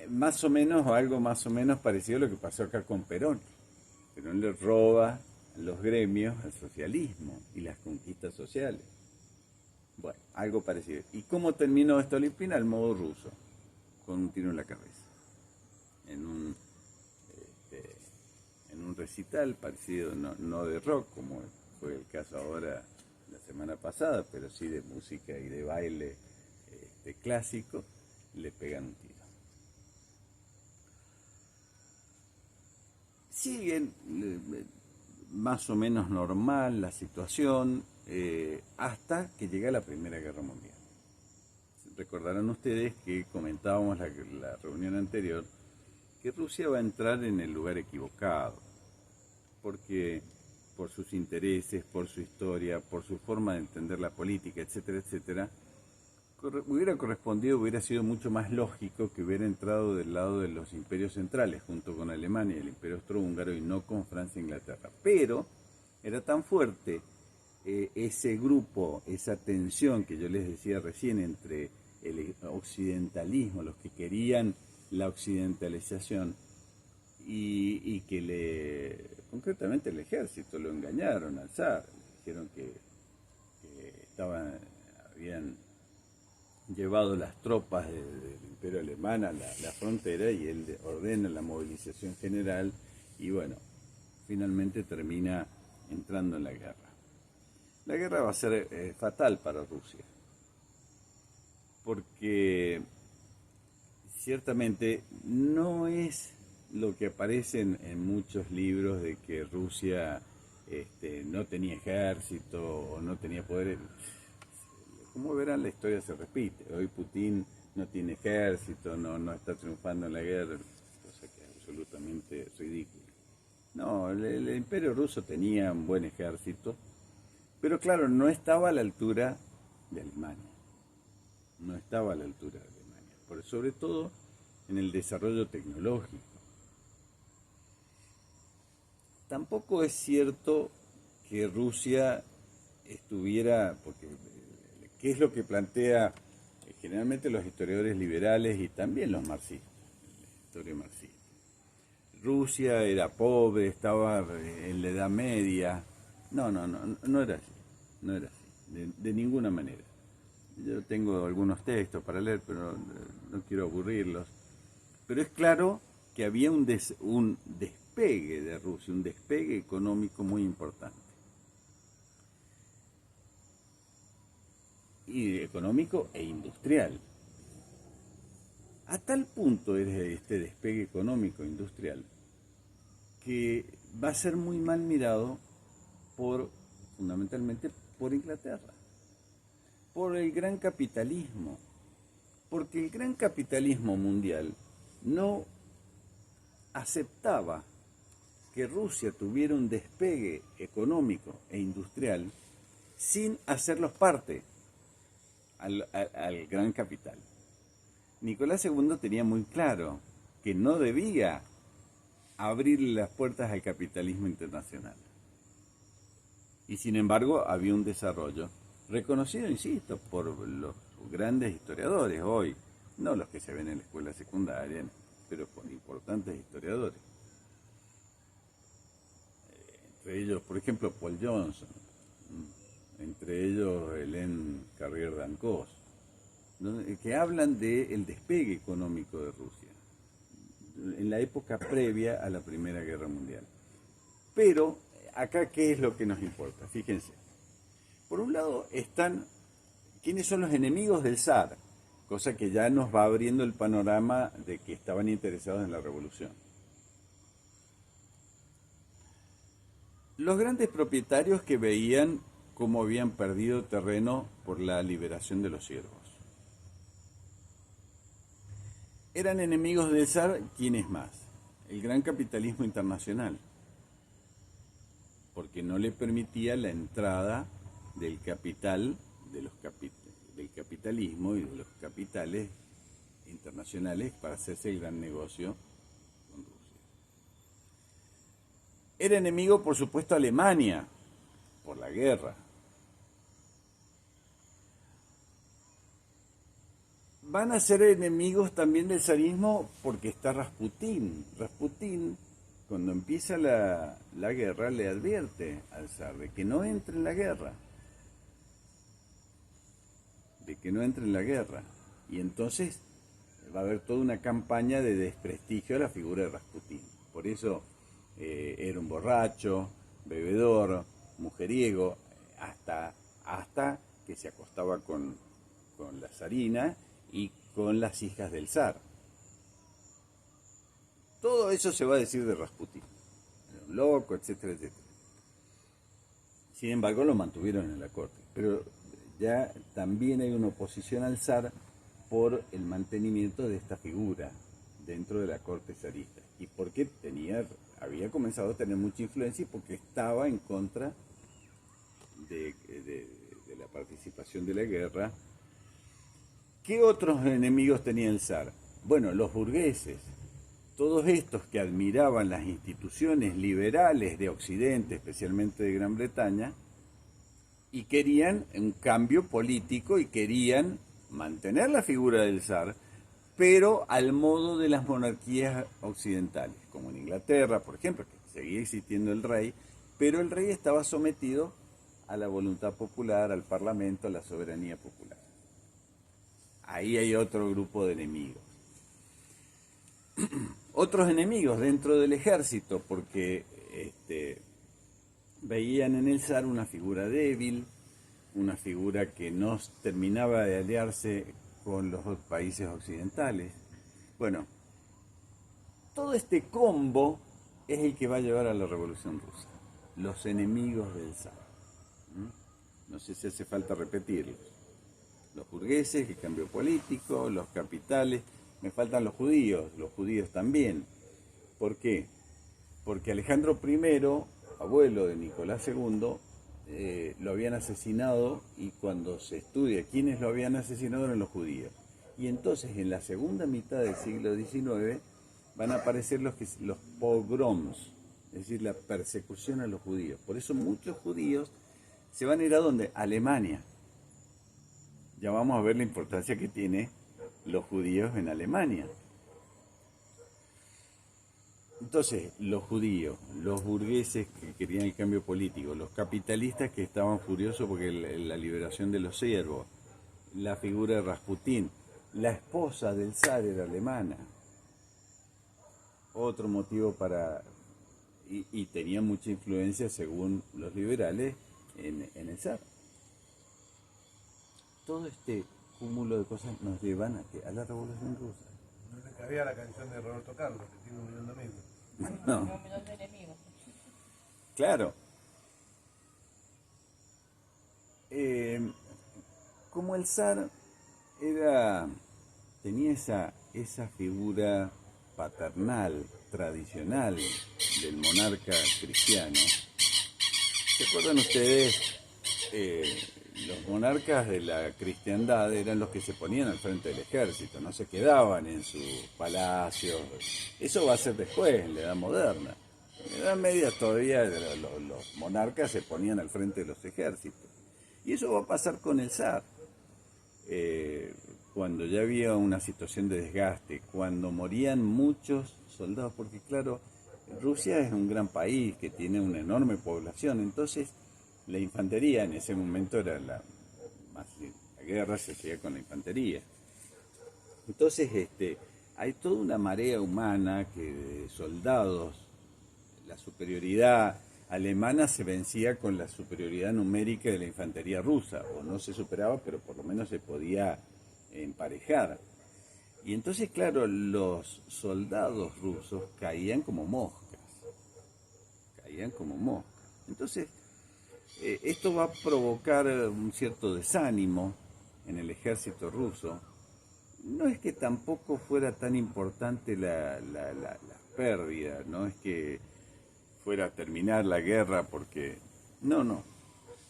Más o menos, o algo más o menos parecido a lo que pasó acá con Perón. Perón le roba los gremios al socialismo y las conquistas sociales. Bueno, algo parecido. ¿Y cómo terminó Stolypin? Al modo ruso, con un tiro en la cabeza. En un recital parecido, no de rock, como fue el caso ahora la semana pasada, pero sí de música y de baile clásico, le pegan un tiro. Siguen más o menos normal la situación hasta que llega la Primera Guerra Mundial. Recordarán ustedes que comentábamos la reunión anterior que Rusia va a entrar en el lugar equivocado, porque por sus intereses, por su historia, por su forma de entender la política, etcétera, etcétera, hubiera sido mucho más lógico que hubiera entrado del lado de los imperios centrales, junto con Alemania y el imperio austrohúngaro, y no con Francia e Inglaterra. Pero era tan fuerte ese grupo, esa tensión que yo les decía recién entre el occidentalismo, los que querían la occidentalización, y que concretamente el ejército lo engañaron al zar, dijeron que habían llevado las tropas del imperio alemán a la frontera, y él ordena la movilización general, y bueno, finalmente termina entrando en la guerra. La guerra va a ser fatal para Rusia, porque ciertamente no es lo que aparece en muchos libros de que Rusia no tenía ejército o no tenía poder. Como verán, la historia se repite. Hoy Putin no tiene ejército, no está triunfando en la guerra, cosa que es absolutamente ridícula. No, el imperio ruso tenía un buen ejército, pero claro, no estaba a la altura de Alemania. No estaba a la altura de Alemania, sobre todo en el desarrollo tecnológico. Tampoco es cierto que Rusia estuviera, porque ¿qué es lo que plantea generalmente los historiadores liberales y también los marxistas, la historia marxista? Rusia era pobre, estaba en la Edad Media. No era así, no era así, de ninguna manera. Yo tengo algunos textos para leer, pero no quiero aburrirlos. Pero es claro que había un despegue de Rusia, un despegue económico muy importante. Y económico e industrial. A tal punto es este despegue económico e industrial que va a ser muy mal mirado fundamentalmente por Inglaterra, por el gran capitalismo, porque el gran capitalismo mundial no aceptaba que Rusia tuviera un despegue económico e industrial sin hacerlos parte al gran capital. Nicolás II tenía muy claro que no debía abrirle las puertas al capitalismo internacional. Y sin embargo había un desarrollo reconocido, insisto, por los grandes historiadores hoy, no los que se ven en la escuela secundaria, pero por importantes historiadores. Entre ellos, por ejemplo, Paul Johnson, entre ellos Hélène Carrière-Dancos, que hablan del despegue económico de Rusia en la época previa a la Primera Guerra Mundial. Pero acá, ¿qué es lo que nos importa? Fíjense. Por un lado están quiénes son los enemigos del zar, cosa que ya nos va abriendo el panorama de que estaban interesados en la revolución. Los grandes propietarios que veían cómo habían perdido terreno por la liberación de los siervos. Eran enemigos del zar, ¿quiénes más? El gran capitalismo internacional, porque no le permitía la entrada del capital, del capitalismo y de los capitales internacionales para hacerse el gran negocio con Rusia. Era enemigo, por supuesto, Alemania, por la guerra. Van a ser enemigos también del zarismo porque está Rasputín. Rasputín, cuando empieza la guerra, le advierte al zar de que no entre en la guerra. Y entonces va a haber toda una campaña de desprestigio a la figura de Rasputín. Por eso era un borracho, bebedor, mujeriego, hasta que se acostaba con la zarina y con las hijas del zar. Todo eso se va a decir de Rasputín. Era un loco, etcétera, etcétera. Sin embargo, lo mantuvieron en la corte. Pero ya también hay una oposición al zar por el mantenimiento de esta figura dentro de la corte zarista. Y porque tenía había comenzado a tener mucha influencia porque estaba en contra de la participación de la guerra. ¿Qué otros enemigos tenía el zar? Bueno, los burgueses, todos estos que admiraban las instituciones liberales de Occidente, especialmente de Gran Bretaña, y querían un cambio político y querían mantener la figura del zar, pero al modo de las monarquías occidentales, como en Inglaterra, por ejemplo, que seguía existiendo el rey, pero el rey estaba sometido a la voluntad popular, al parlamento, a la soberanía popular. Ahí hay otro grupo de enemigos. Otros enemigos dentro del ejército, porque veían en el zar una figura débil, una figura que no terminaba de aliarse con los países occidentales. Bueno, todo este combo es el que va a llevar a la Revolución Rusa. Los enemigos del zar. No sé si hace falta repetirlos. Los burgueses, el cambio político, los capitales. Me faltan los judíos también. ¿Por qué? Porque Alejandro I, abuelo de Nicolás II, lo habían asesinado, y cuando se estudia quiénes lo habían asesinado eran los judíos. Y entonces en la segunda mitad del siglo XIX van a aparecer los pogroms, es decir, la persecución a los judíos. Por eso muchos judíos se van a ir a ¿dónde? A Alemania. Ya vamos a ver la importancia que tiene los judíos en Alemania. Entonces, los judíos, los burgueses que querían el cambio político, los capitalistas que estaban furiosos porque la liberación de los siervos, la figura de Rasputín, la esposa del zar era alemana. Otro motivo para... Y tenía mucha influencia, según los liberales, en el zar. Todo este cúmulo de cosas nos llevan a la Revolución Rusa. No le cabía la canción de Roberto Carlos, que tiene 1 millón de amigos. No. 1 millón de enemigos. Claro. Como el zar tenía esa figura paternal, tradicional del monarca cristiano. ¿Se acuerdan ustedes? Los monarcas de la cristiandad eran los que se ponían al frente del ejército, no se quedaban en sus palacios. Eso va a ser después, en la Edad Moderna. En la Edad Media todavía los monarcas se ponían al frente de los ejércitos. Y eso va a pasar con el zar. Cuando ya había una situación de desgaste, cuando morían muchos soldados, porque claro, Rusia es un gran país que tiene una enorme población, entonces la infantería en ese momento era la guerra se hacía con la infantería. Entonces hay toda una marea humana de soldados. La superioridad alemana se vencía con la superioridad numérica de la infantería rusa, o no se superaba, pero por lo menos se podía emparejar. Y entonces, claro, los soldados rusos caían como moscas. Entonces, esto va a provocar un cierto desánimo en el ejército ruso. No es que tampoco fuera tan importante la pérdida, no es que fuera a terminar la guerra porque... No.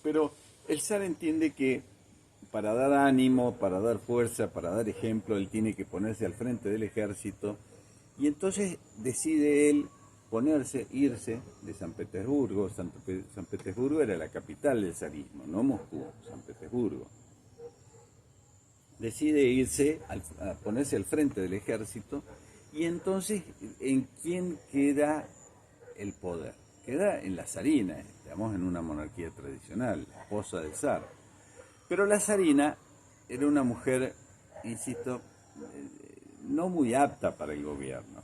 Pero el zar entiende que para dar ánimo, para dar fuerza, para dar ejemplo, él tiene que ponerse al frente del ejército, y entonces decide él irse de San Petersburgo. San Petersburgo era la capital del zarismo, no Moscú, San Petersburgo. Decide irse, a ponerse al frente del ejército, y entonces, ¿en quién queda el poder? Queda en la zarina, estamos en una monarquía tradicional, la esposa del zar. Pero la zarina era una mujer, insisto, no muy apta para el gobierno,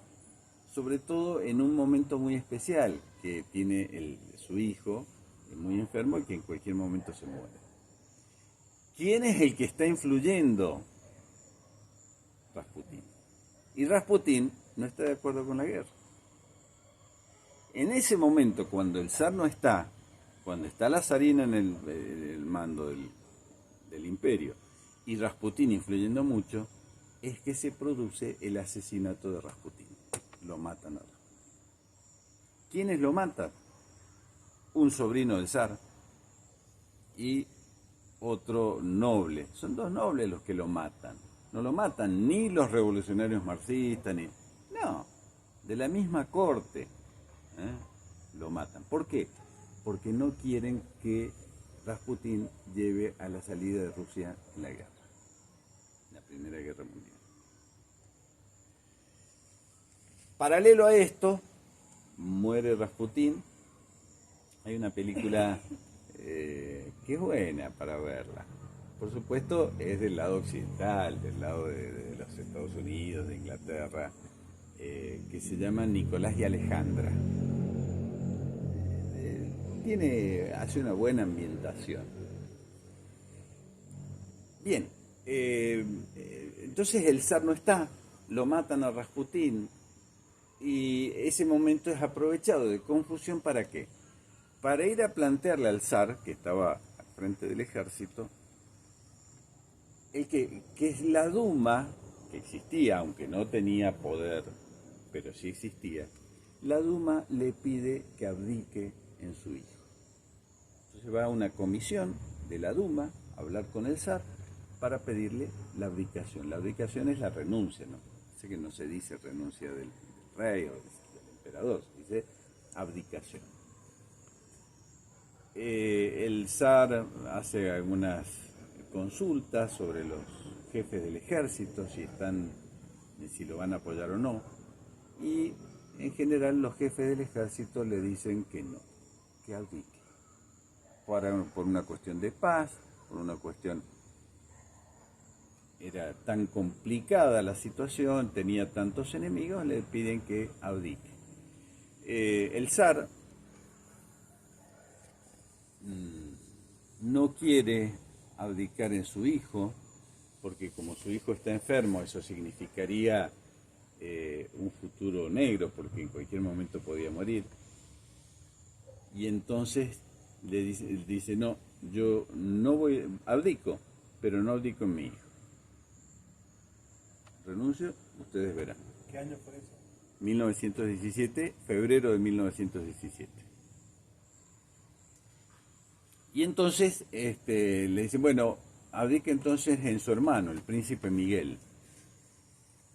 sobre todo en un momento muy especial, que tiene su hijo muy enfermo y que en cualquier momento se muere. ¿Quién es el que está influyendo? Rasputín. Y Rasputín no está de acuerdo con la guerra. En ese momento, cuando el zar no está, cuando está la zarina en el mando del imperio y Rasputín influyendo mucho, es que se produce el asesinato de Rasputín. Lo matan a Rasputín. ¿Quiénes lo matan? Un sobrino del zar y otro noble. Son dos nobles los que lo matan. No lo matan ni los revolucionarios marxistas, ni... No, de la misma corte lo matan. ¿Por qué? Porque no quieren que Rasputín lleve a la salida de Rusia en la guerra, la Primera Guerra Mundial. Paralelo a esto, muere Rasputín. Hay una película que es buena para verla. Por supuesto, es del lado occidental, del lado de los Estados Unidos, de Inglaterra, que se llama Nicolás y Alejandra. Hace una buena ambientación. Bien, entonces el zar no está, lo matan a Rasputín, y ese momento es aprovechado de confusión. ¿Para qué? Para ir a plantearle al zar, que estaba al frente del ejército, que es la Duma, que existía, aunque no tenía poder, pero sí existía, la Duma le pide que abdique en su hijo. Entonces va a una comisión de la Duma a hablar con el zar para pedirle la abdicación. La abdicación es la renuncia, ¿no? Sé que no se dice renuncia del rey o del emperador, se dice abdicación. El zar hace algunas consultas sobre los jefes del ejército, si lo van a apoyar o no, y en general los jefes del ejército le dicen que no, que abdique, por una cuestión de paz, por una cuestión... Era tan complicada la situación, tenía tantos enemigos, le piden que abdique. El zar no quiere abdicar en su hijo, porque como su hijo está enfermo, eso significaría un futuro negro, porque en cualquier momento podía morir. Y entonces dice, no, yo no abdico, pero no abdico en mi hijo. Renuncio, ustedes verán. ¿Qué año fue eso? 1917, febrero de 1917. Y entonces le dicen, bueno, abdique entonces en su hermano, el príncipe Miguel.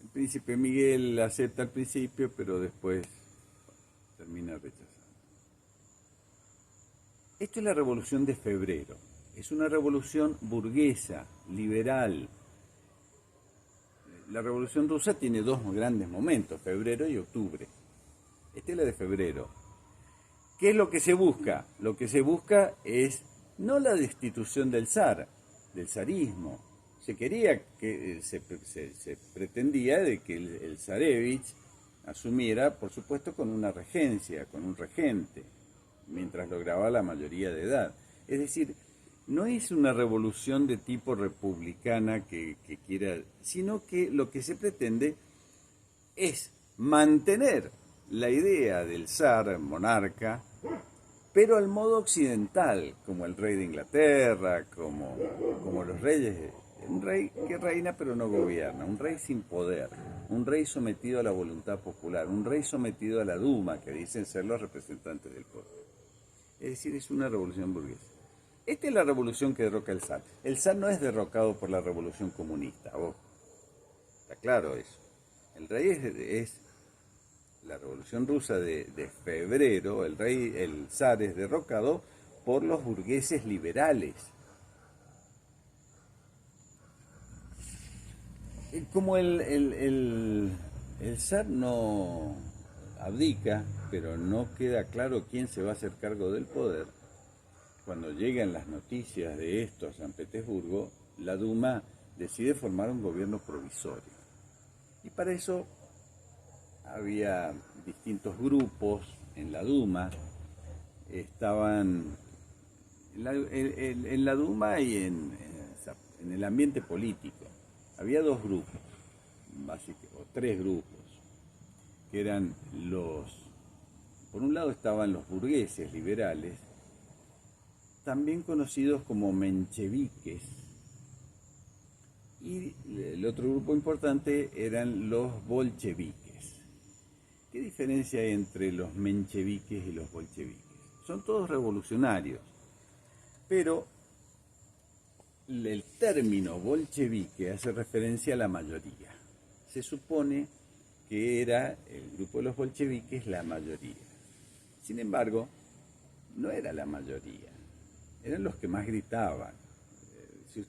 El príncipe Miguel acepta al principio, pero después termina rechazando. Esto es la revolución de febrero. Es una revolución burguesa, liberal. La revolución rusa tiene dos grandes momentos, febrero y octubre. Esta es la de febrero. ¿Qué es lo que se busca? Lo que se busca es no la destitución del zar, del zarismo. Se quería que se pretendía de que el zarevich asumiera, por supuesto, con una regencia, con un regente, mientras lograba la mayoría de edad. Es decir, no es una revolución de tipo republicana que quiera, sino que lo que se pretende es mantener la idea del zar, monarca, pero al modo occidental, como el rey de Inglaterra, como los reyes, un rey que reina pero no gobierna, un rey sin poder, un rey sometido a la voluntad popular, un rey sometido a la Duma, que dicen ser los representantes del pueblo. Es decir, es una revolución burguesa. Esta es la revolución que derroca el zar. El zar no es derrocado por la revolución comunista, ojo. Está claro eso. El rey es la revolución rusa de febrero, el zar es derrocado por los burgueses liberales. Como el zar no abdica, pero no queda claro quién se va a hacer cargo del poder, cuando llegan las noticias de esto a San Petersburgo, la Duma decide formar un gobierno provisorio. Y para eso había distintos grupos en la Duma, estaban en la Duma y en el ambiente político. Había dos grupos, o tres grupos, que eran por un lado estaban los burgueses liberales, también conocidos como mencheviques, y el otro grupo importante eran los bolcheviques. ¿qué diferencia hay entre los mencheviques y los bolcheviques? Son todos revolucionarios, pero el término bolchevique hace referencia a la mayoría. Se supone que era el grupo de los bolcheviques la mayoría. Sin embargo, no era la mayoría, eran los que más gritaban. Si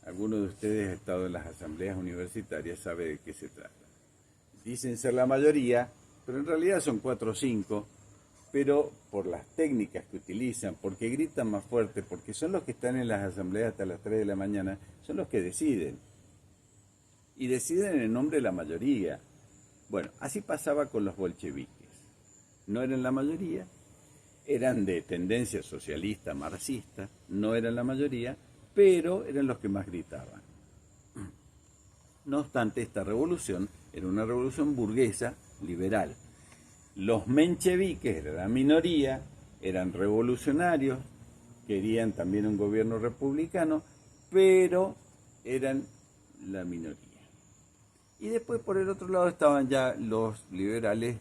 alguno de ustedes ha estado en las asambleas universitarias, sabe de qué se trata. Dicen ser la mayoría, pero en realidad son 4 o 5, pero por las técnicas que utilizan, porque gritan más fuerte, porque son los que están en las asambleas hasta las 3 de la mañana, son los que deciden. Y deciden en el nombre de la mayoría. Bueno, así pasaba con los bolcheviques. No eran la mayoría, eran de tendencia socialista, marxista, no eran la mayoría, pero eran los que más gritaban. No obstante, esta revolución era una revolución burguesa, liberal. Los mencheviques eran la minoría, eran revolucionarios, querían también un gobierno republicano, pero eran la minoría. Y después por el otro lado estaban ya los liberales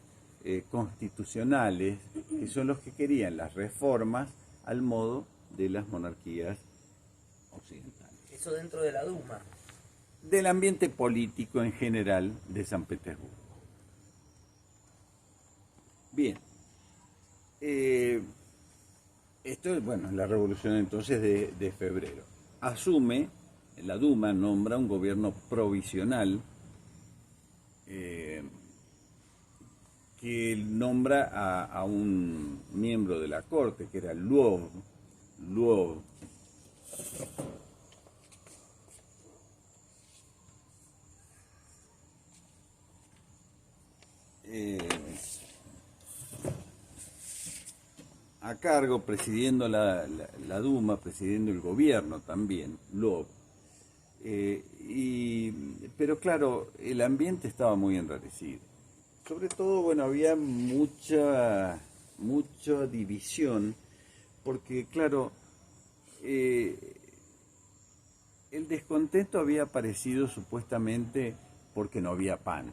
constitucionales, que son los que querían las reformas al modo de las monarquías occidentales. Eso dentro de la Duma. Del ambiente político en general de San Petersburgo. Bien, esto es, bueno, la revolución entonces de febrero. Asume, la Duma nombra un gobierno provisional que nombra a un miembro de la corte, que era Lvov. A cargo, presidiendo la Duma, presidiendo el gobierno también, Lvov. Pero claro, el ambiente estaba muy enrarecido. Sobre todo, bueno, había mucha división, porque claro, el descontento había aparecido supuestamente porque no había pan.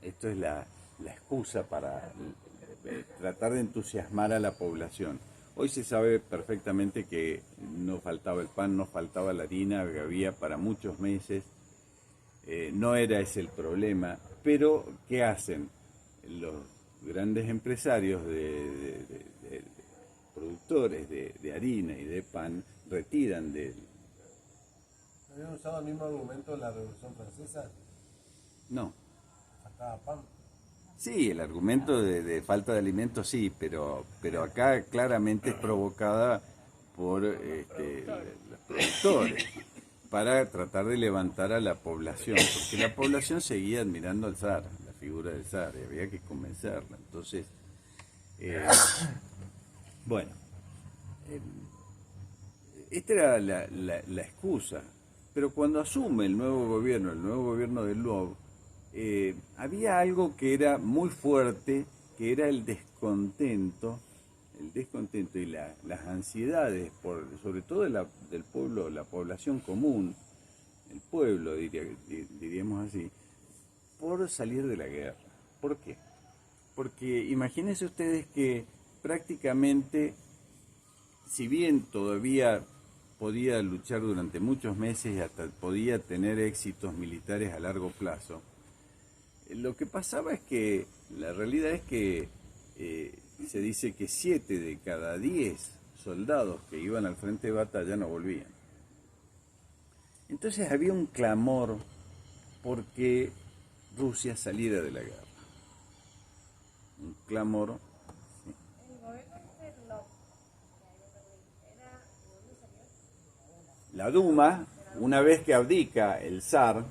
Esto es la excusa para tratar de entusiasmar a la población. Hoy se sabe perfectamente que no faltaba el pan, no faltaba la harina, que había para muchos meses. No era ese el problema, pero ¿qué hacen? Los grandes empresarios de productores de harina y de pan retiran del... ¿Habían usado el mismo argumento en la Revolución Francesa? No. Faltaba pan. Sí, el argumento de falta de alimentos sí, pero acá claramente es provocada por los productores para tratar de levantar a la población, porque la población seguía admirando al zar, la figura del zar, y había que convencerla. Entonces, bueno, esta era la excusa, pero cuando asume el nuevo gobierno de Lvov, había algo que era muy fuerte, que era el descontento y las ansiedades, sobre todo del pueblo, la población común, el pueblo, diríamos así, por salir de la guerra. ¿Por qué? Porque imagínense ustedes que prácticamente, si bien todavía podía luchar durante muchos meses y hasta podía tener éxitos militares a largo plazo, lo que pasaba es que, la realidad es que se dice que 7 de cada 10 soldados que iban al frente de batalla no volvían. Entonces había un clamor porque Rusia saliera de la guerra. Un clamor. El gobierno de Lvov, era, ¿de dónde salió? La Duma, una vez que abdica el zar,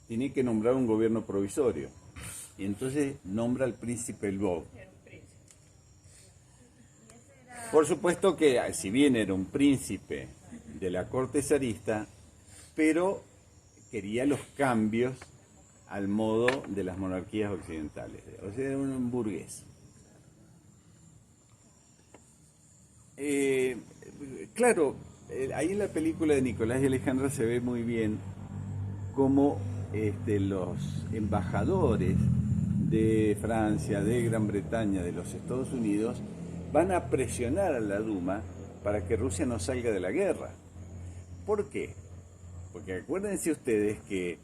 tiene que nombrar un gobierno provisorio. Y entonces nombra al príncipe Lvov. Por supuesto que, si bien era un príncipe de la corte zarista, pero quería los cambios al modo de las monarquías occidentales. O sea, era un burgués. Claro, ahí en la película de Nicolás y Alejandra se ve muy bien cómo los embajadores de Francia, de Gran Bretaña, de los Estados Unidos, van a presionar a la Duma para que Rusia no salga de la guerra. ¿Por qué? Porque acuérdense ustedes que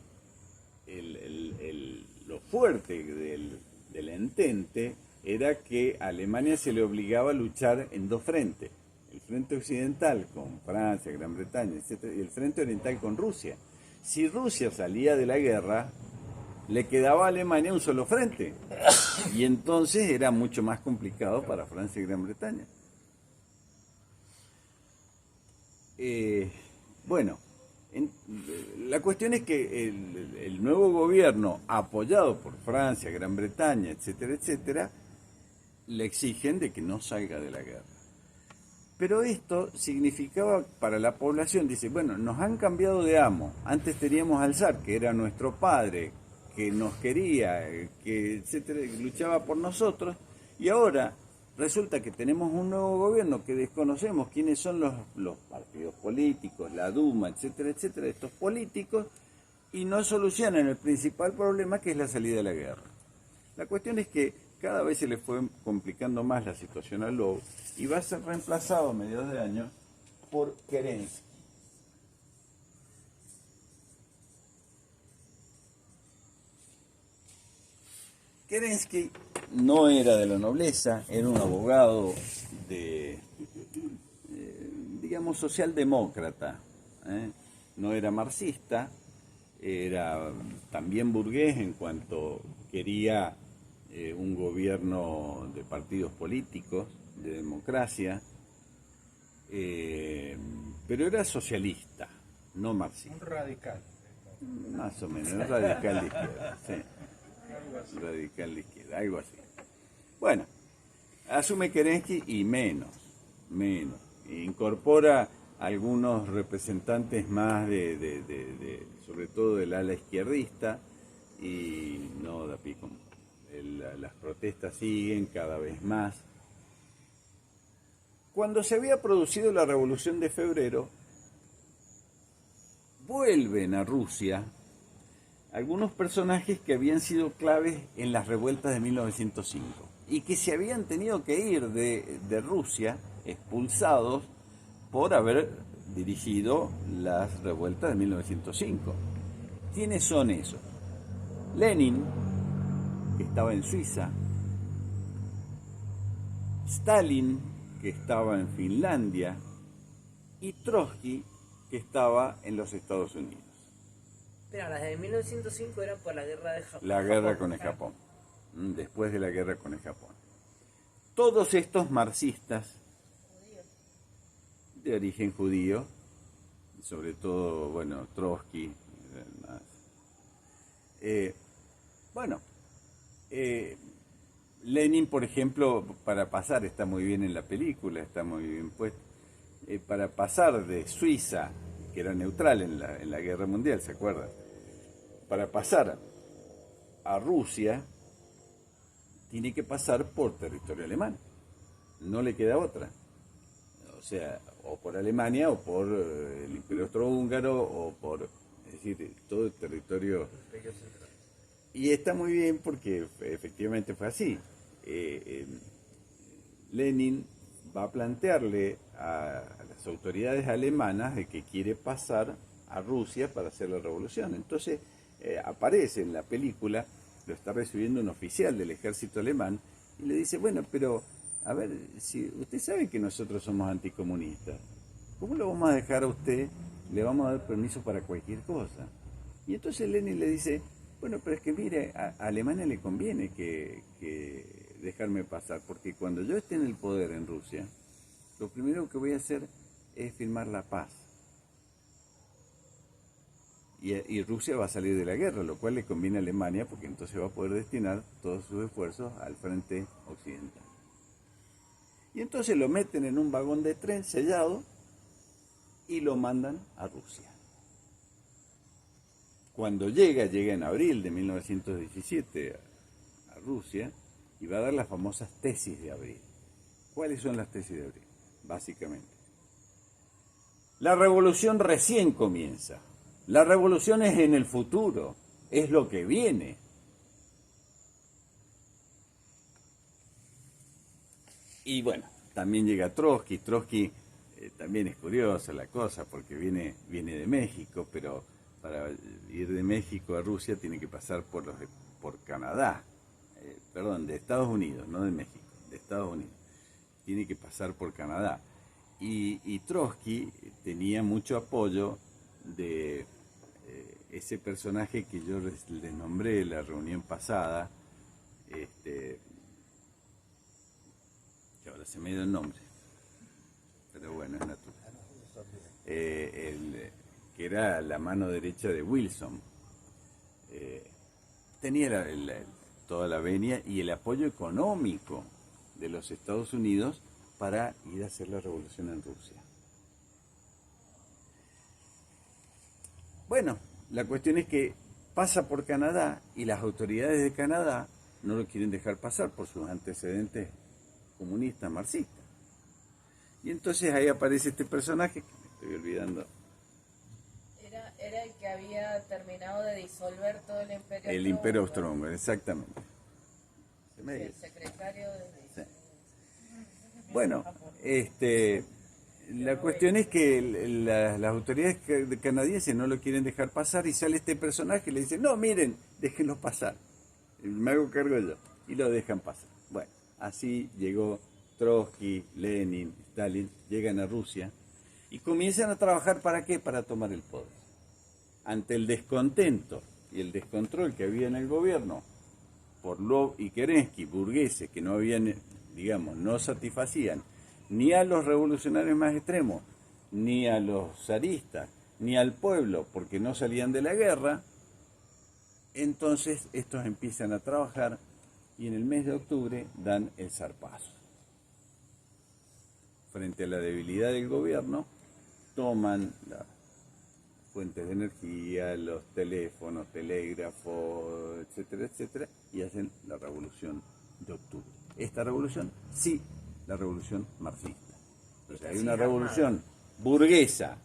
lo fuerte del entente era que a Alemania se le obligaba a luchar en dos frentes. El frente occidental con Francia, Gran Bretaña, etc., y el frente oriental con Rusia. Si Rusia salía de la guerra, le quedaba a Alemania un solo frente. Y entonces era mucho más complicado para Francia y Gran Bretaña. Bueno, la cuestión es que el nuevo gobierno, apoyado por Francia, Gran Bretaña, etcétera, etcétera, le exigen de que no salga de la guerra. Pero esto significaba para la población, dice, bueno, nos han cambiado de amo. Antes teníamos al zar, que era nuestro padre, que nos quería, que etcétera, que luchaba por nosotros, y ahora resulta que tenemos un nuevo gobierno que desconocemos quiénes son los partidos políticos, la Duma, etcétera, etcétera, estos políticos, y no solucionan el principal problema, que es la salida de la guerra. La cuestión es que cada vez se le fue complicando más la situación a Loeb y va a ser reemplazado a mediados de año por Kerensky. Kerensky no era de la nobleza, era un abogado digamos, socialdemócrata, no era marxista, era también burgués en cuanto quería un gobierno de partidos políticos, de democracia, pero era socialista, no marxista. Un radical. Más o menos, un radical de izquierda, sí. Radical de izquierda, algo así. Bueno, asume Kerensky y menos. Incorpora algunos representantes más sobre todo del ala izquierdista, y no da pico. Las protestas siguen cada vez más. Cuando se había producido la Revolución de Febrero, vuelven a Rusia algunos personajes que habían sido claves en las revueltas de 1905 y que se habían tenido que ir de Rusia, expulsados por haber dirigido las revueltas de 1905. ¿Quiénes son esos? Lenin, que estaba en Suiza, Stalin, que estaba en Finlandia, y Trotsky, que estaba en los Estados Unidos. Pero las de 1905 eran por la guerra de Japón. La guerra con el Japón, después de la guerra con el Japón. Todos estos marxistas de origen judío, sobre todo, bueno, Trotsky, Lenin, por ejemplo, para pasar, está muy bien en la película, está muy bien puesto, para pasar de Suiza, que era neutral en la guerra mundial, ¿se acuerdan? Para pasar a Rusia, tiene que pasar por territorio alemán, no le queda otra. O sea, o por Alemania, o por el Imperio Austrohúngaro, o por, es decir, todo el territorio. Y está muy bien porque efectivamente fue así. Lenin va a plantearle a las autoridades alemanas de que quiere pasar a Rusia para hacer la revolución. Entonces aparece en la película, lo está recibiendo un oficial del ejército alemán y le dice, bueno, pero a ver, si usted sabe que nosotros somos anticomunistas, ¿cómo lo vamos a dejar a usted? Le vamos a dar permiso para cualquier cosa. Y entonces Lenin le dice, bueno, pero es que mire, a Alemania le conviene que dejarme pasar, porque cuando yo esté en el poder en Rusia, lo primero que voy a hacer es firmar la paz. Y Rusia va a salir de la guerra, lo cual le conviene a Alemania, porque entonces va a poder destinar todos sus esfuerzos al frente occidental. Y entonces lo meten en un vagón de tren sellado y lo mandan a Rusia. Cuando llega en abril de 1917 a Rusia y va a dar las famosas tesis de abril. ¿Cuáles son las tesis de abril? Básicamente, la revolución recién comienza. La revolución es en el futuro, es lo que viene. Y bueno, también llega Trotsky. Trotsky también es curiosa la cosa porque viene de México, pero para ir de México a Rusia tiene que pasar por Canadá. Perdón, de Estados Unidos, no de México, de Estados Unidos. Tiene que pasar por Canadá. Y Trotsky tenía mucho apoyo de ese personaje que yo les nombré en la reunión pasada, que ahora se me dio el nombre, pero bueno, es natural. Que era la mano derecha de Wilson. Tenía toda la venia y el apoyo económico de los Estados Unidos para ir a hacer la revolución en Rusia. Bueno, la cuestión es que pasa por Canadá y las autoridades de Canadá no lo quieren dejar pasar por sus antecedentes comunistas, marxistas. Y entonces ahí aparece este personaje, que me estoy olvidando. Era el que había terminado de disolver todo el imperio. El Imperio Austrohúngaro, exactamente. Sí, el secretario de... Sí. Bueno, la cuestión es que las autoridades canadienses no lo quieren dejar pasar y sale este personaje y le dice, no, miren, déjenlo pasar, me hago cargo yo, y lo dejan pasar. Bueno, así llegó Trotsky, Lenin, Stalin, llegan a Rusia y comienzan a trabajar ¿para qué? Para tomar el poder. Ante el descontento y el descontrol que había en el gobierno por Lvov y Kerensky, burgueses que no habían, digamos, no satisfacían ni a los revolucionarios más extremos, ni a los zaristas, ni al pueblo, porque no salían de la guerra, entonces estos empiezan a trabajar y en el mes de octubre dan el zarpazo. Frente a la debilidad del gobierno, toman las fuentes de energía, los teléfonos, telégrafos, etcétera, etcétera, y hacen la revolución de octubre. Esta revolución, sí, la revolución marxista. O sea, hay una revolución burguesa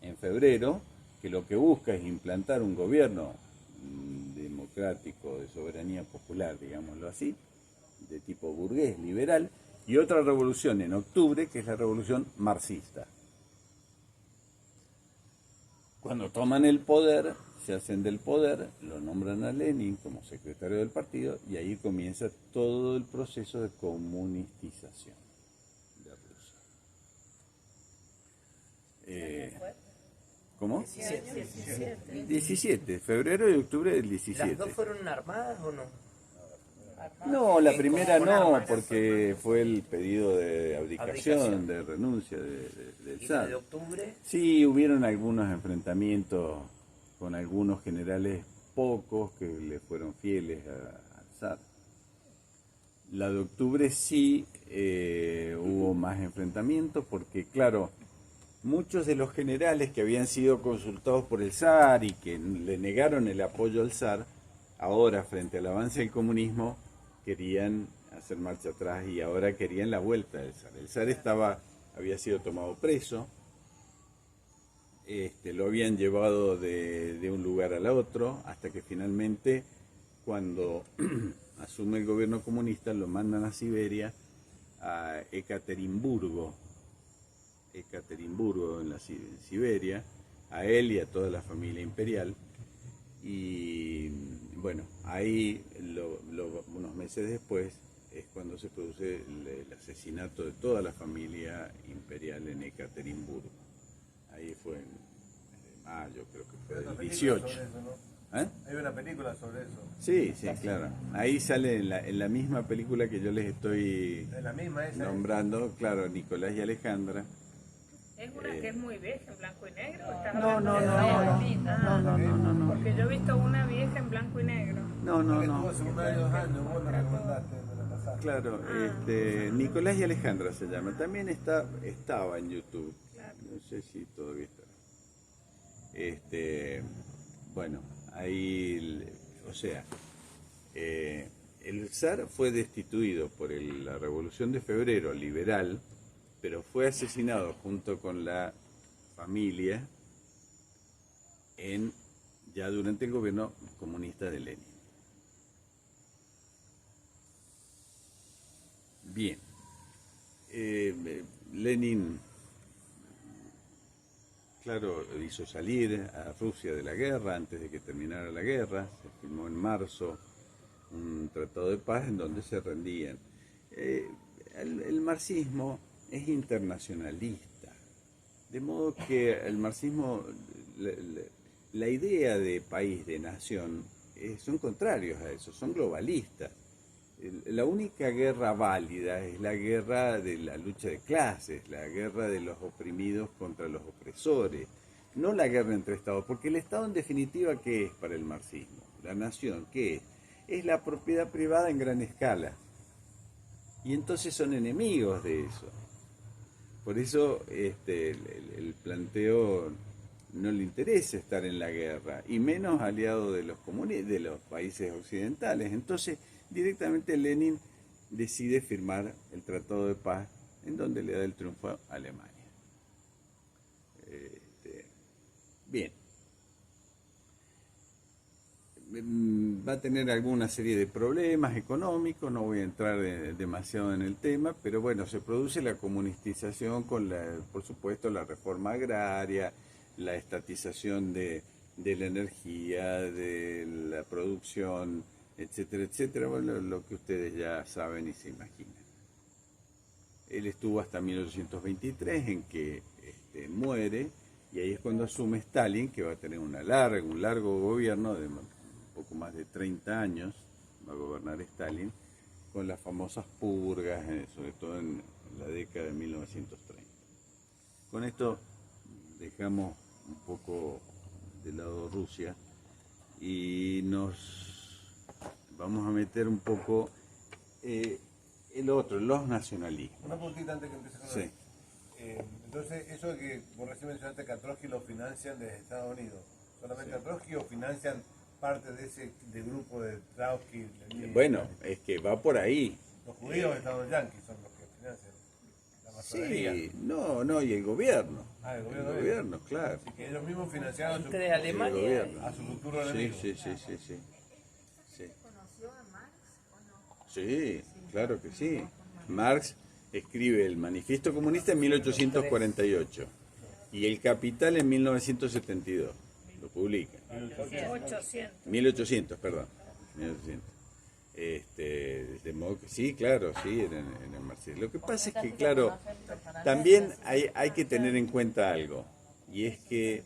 en febrero que lo que busca es implantar un gobierno democrático de soberanía popular, digámoslo así, de tipo burgués, liberal, y otra revolución en octubre que es la revolución marxista. Cuando toman el poder, se hacen del poder, lo nombran a Lenin como secretario del partido y ahí comienza todo el proceso de comunistización de Rusia. ¿Cómo? 17, febrero y octubre del 17. ¿Las dos fueron armadas o no? No, la primera no, porque fue el pedido de abdicación, de renuncia del ¿Y la zar. de octubre? Sí, hubieron algunos enfrentamientos con algunos generales pocos que le fueron fieles al zar. La de octubre sí hubo más enfrentamientos porque, claro, muchos de los generales que habían sido consultados por el zar y que le negaron el apoyo al zar, ahora frente al avance del comunismo querían hacer marcha atrás y ahora querían la vuelta del zar. El zar había sido tomado preso, lo habían llevado de un lugar al otro, hasta que finalmente, cuando asume el gobierno comunista, lo mandan a Siberia, a Ekaterimburgo en Siberia, a él y a toda la familia imperial. Y bueno, ahí unos meses después es cuando se produce el asesinato de toda la familia imperial en Ekaterimburgo. Ahí fue en mayo, creo que fue del 18. Eso, ¿no? ¿Eh? Hay una película sobre eso. Sí, claro. Ahí sale en la misma película que yo les estoy Es la misma esa. nombrando, claro, Nicolás y Alejandra. Es una que es muy vieja, en blanco y negro. ¿Estás No, hablando no, de no, otra? no. Porque yo he visto una vieja en blanco y negro. No. Estuvo hace varios años, vos me recomendaste, me la pasaste. Claro, Nicolás y Alejandra se llama. También estaba en YouTube. No sé si todavía está. Bueno, ahí, o sea, el zar fue destituido por la Revolución de Febrero liberal, pero fue asesinado junto con la familia ya durante el gobierno comunista de Lenin. Bien, Lenin, claro, hizo salir a Rusia de la guerra antes de que terminara la guerra. Se firmó en marzo un tratado de paz en donde se rendían. El marxismo es internacionalista, de modo que el marxismo, la idea de país, de nación, son contrarios a eso, son globalistas. La única guerra válida es la guerra de la lucha de clases, la guerra de los oprimidos contra los opresores, no la guerra entre estados, porque el estado en definitiva, ¿qué es para el marxismo? La nación, ¿qué es? Es la propiedad privada en gran escala. Y entonces son enemigos de eso. Por eso el planteo no le interesa estar en la guerra, y menos aliado de los de los países occidentales. Entonces, directamente Lenin decide firmar el Tratado de Paz, en donde le da el triunfo a Alemania. Bien. Va a tener alguna serie de problemas económicos, no voy a entrar demasiado en el tema, pero bueno, se produce la comunistización con, por supuesto, la reforma agraria, la estatización de la energía, de la producción, etcétera, etcétera, bueno, lo que ustedes ya saben y se imaginan. Él estuvo hasta 1823 en que muere, y ahí es cuando asume Stalin, que va a tener un largo gobierno de poco más de 30 años, va a gobernar Stalin, con las famosas purgas, sobre todo en la década de 1930. Con esto dejamos un poco de lado Rusia y nos vamos a meter un poco los nacionalismos. Una puntita antes que empieces con Sí. Entonces, eso de que vos recién mencionaste que a Trotsky lo financian desde Estados Unidos, ¿solamente Sí. a Trotsky o financian parte de ese grupo de Trotsky? Bueno, es que va por ahí. Los judíos de Estados Yankees son los que financian la masonería. Sí, no, y el gobierno. El El gobierno, gobierno, claro. Así que ellos mismos financiaron Entre Alemania a su futuro Sí, enemigo. sí. ¿Conoció a Marx o no? Sí, claro que sí. Marx escribe el Manifiesto Comunista en 1848 y El Capital en 1972. Lo publica. 1800, perdón. 1800. De modo que sí, claro, sí, en el marxismo. Lo que pasa es que, claro, también hay que tener en cuenta algo, y es que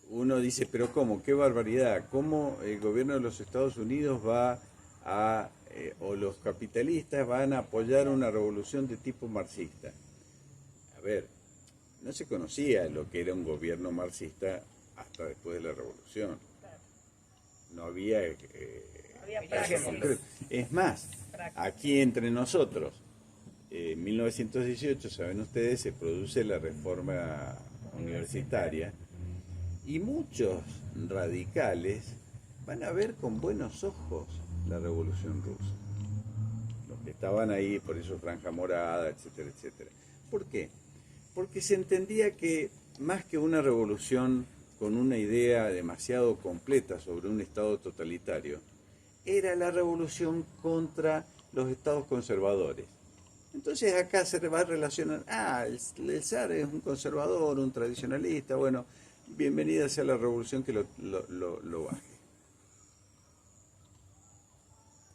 uno dice, pero ¿cómo? ¡Qué barbaridad! ¿Cómo el gobierno de los Estados Unidos va a, o los capitalistas van a apoyar una revolución de tipo marxista? A ver, no se conocía lo que era un gobierno marxista hasta después de la revolución. No había... Es más, aquí entre nosotros, en 1918, saben ustedes, se produce la reforma universitaria y muchos radicales van a ver con buenos ojos la revolución rusa. Los que estaban ahí, por eso Franja Morada, etcétera, etcétera. ¿Por qué? Porque se entendía que más que una revolución con una idea demasiado completa sobre un Estado totalitario, era la revolución contra los estados conservadores. Entonces acá se va a relacionar, el zar es un conservador, un tradicionalista, bueno, bienvenida sea la revolución que lo baje.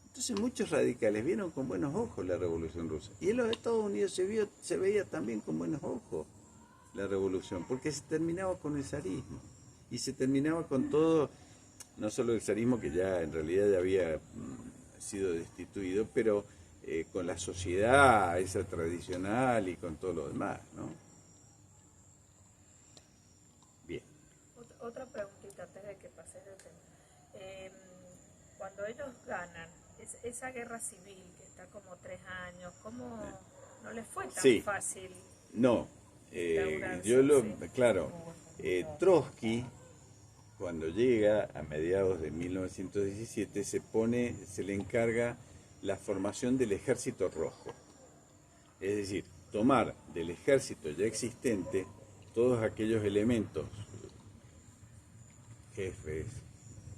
Entonces muchos radicales vieron con buenos ojos la revolución rusa. Y en los Estados Unidos se veía también con buenos ojos la revolución, porque se terminaba con el zarismo. Y se terminaba con todo, no solo el zarismo que ya en realidad ya había sido destituido, pero con la sociedad esa tradicional y con todo lo demás, ¿no? Bien. Otra preguntita antes de que pase el tema. Cuando ellos ganan esa guerra civil que está como 3 años, ¿cómo no les fue tan fácil? No, claro, Trotsky, cuando llega a mediados de 1917, se le encarga la formación del Ejército Rojo. Es decir, tomar del ejército ya existente todos aquellos elementos, jefes,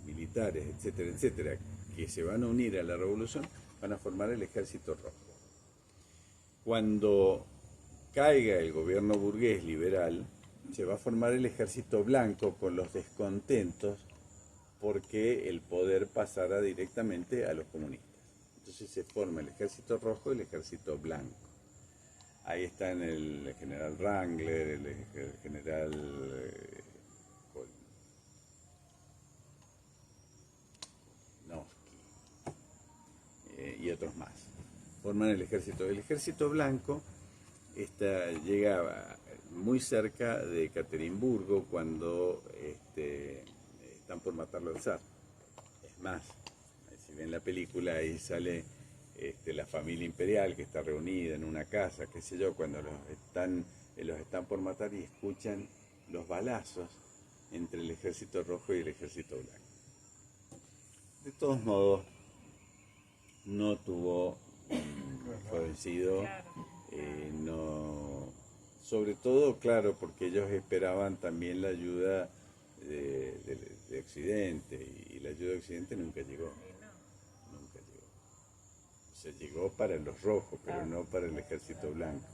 militares, etcétera, etcétera, que se van a unir a la revolución, van a formar el Ejército Rojo. Cuando caiga el gobierno burgués liberal, se va a formar el ejército blanco con los descontentos porque el poder pasara directamente a los comunistas. Entonces se forma el ejército rojo y el ejército blanco. Ahí están el general Wrangler, el general Kolnowski, y otros más. Forman el ejército. El ejército blanco llega muy cerca de Ekaterimburgo cuando están por matarlo al zar. Es más, si ven la película, ahí sale la familia imperial que está reunida en una casa, qué sé yo, cuando los están por matar y escuchan los balazos entre el ejército rojo y el ejército blanco. De todos modos, no tuvo, fue vencido, Claro. no, sobre todo, claro, porque ellos esperaban también la ayuda de Occidente, y la ayuda de Occidente nunca llegó. Nunca llegó. O sea, llegó para los rojos, pero no para el ejército blanco.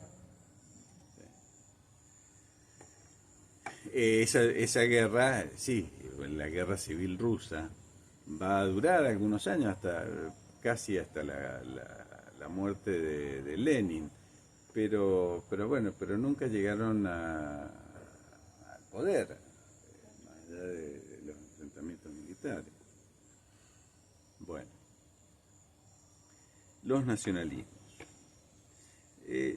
Esa guerra, sí, la guerra civil rusa, va a durar algunos años, casi hasta la muerte de Lenin, pero bueno, pero nunca llegaron al poder, más allá de los enfrentamientos militares. Bueno, los nacionalismos.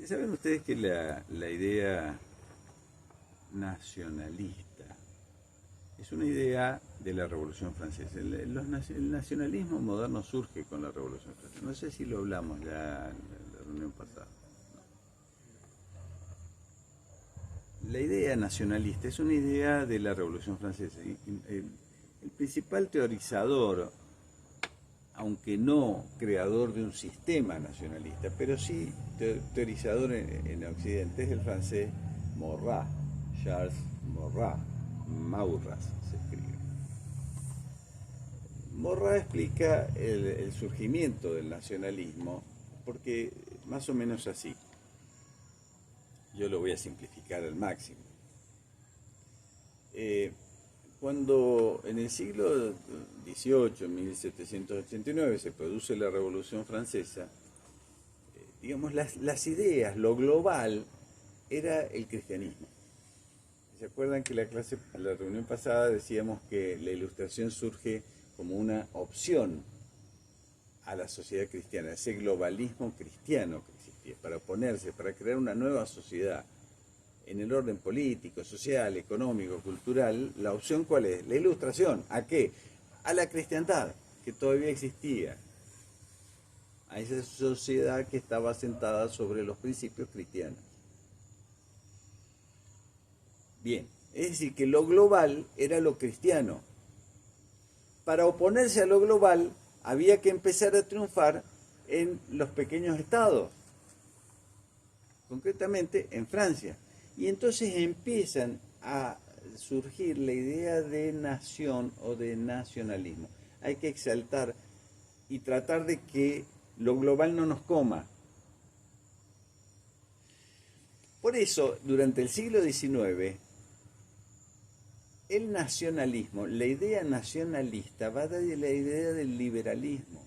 ¿Saben ustedes que la idea nacionalista es una idea de la Revolución Francesa? El nacionalismo moderno surge con la Revolución Francesa. No sé si lo hablamos ya en la reunión pasada. La idea nacionalista es una idea de la Revolución Francesa. El principal teorizador, aunque no creador de un sistema nacionalista, pero sí teorizador en Occidente, es el francés Maurras, Charles Maurras, Maurras se escribe. Maurras explica el surgimiento del nacionalismo, porque más o menos así. Yo lo voy a simplificar al máximo. Cuando en el siglo XVIII, 1789, se produce la Revolución Francesa, digamos, las ideas, lo global, era el cristianismo. ¿Se acuerdan que en la reunión pasada decíamos que la Ilustración surge como una opción a la sociedad cristiana, ese globalismo cristiano que existía, para oponerse, para crear una nueva sociedad en el orden político, social, económico, cultural? ¿La opción cuál es? La Ilustración. ¿A qué? A la cristiandad, que todavía existía, a esa sociedad que estaba asentada sobre los principios cristianos. Bien, es decir, que lo global era lo cristiano. Para oponerse a lo global había que empezar a triunfar en los pequeños estados, concretamente en Francia. Y entonces empiezan a surgir la idea de nación o de nacionalismo. Hay que exaltar y tratar de que lo global no nos coma. Por eso, durante el siglo XIX, el nacionalismo, la idea nacionalista, va de la idea del liberalismo.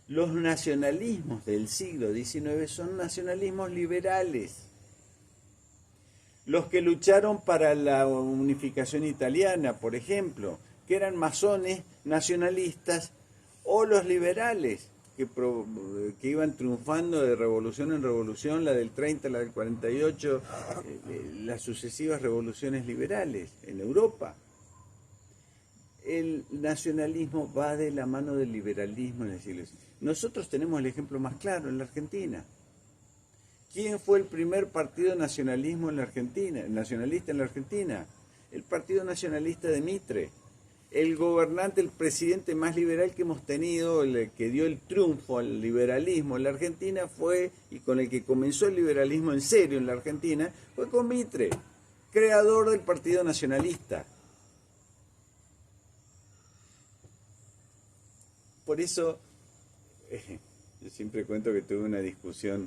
Los nacionalismos del siglo XIX son nacionalismos liberales. Los que lucharon para la unificación italiana, por ejemplo, que eran masones nacionalistas, o los liberales, que iban triunfando de revolución en revolución, la del 30, la del 48, las sucesivas revoluciones liberales en Europa. El nacionalismo va de la mano del liberalismo en el siglo XIX. Nosotros tenemos el ejemplo más claro en la Argentina. ¿Quién fue el primer partido nacionalista en la Argentina? El Partido Nacionalista de Mitre. El gobernante, el presidente más liberal que hemos tenido, el que dio el triunfo al liberalismo en la Argentina fue, y con el que comenzó el liberalismo en serio en la Argentina, fue con Mitre, creador del Partido Nacionalista. Por eso, yo siempre cuento que tuve una discusión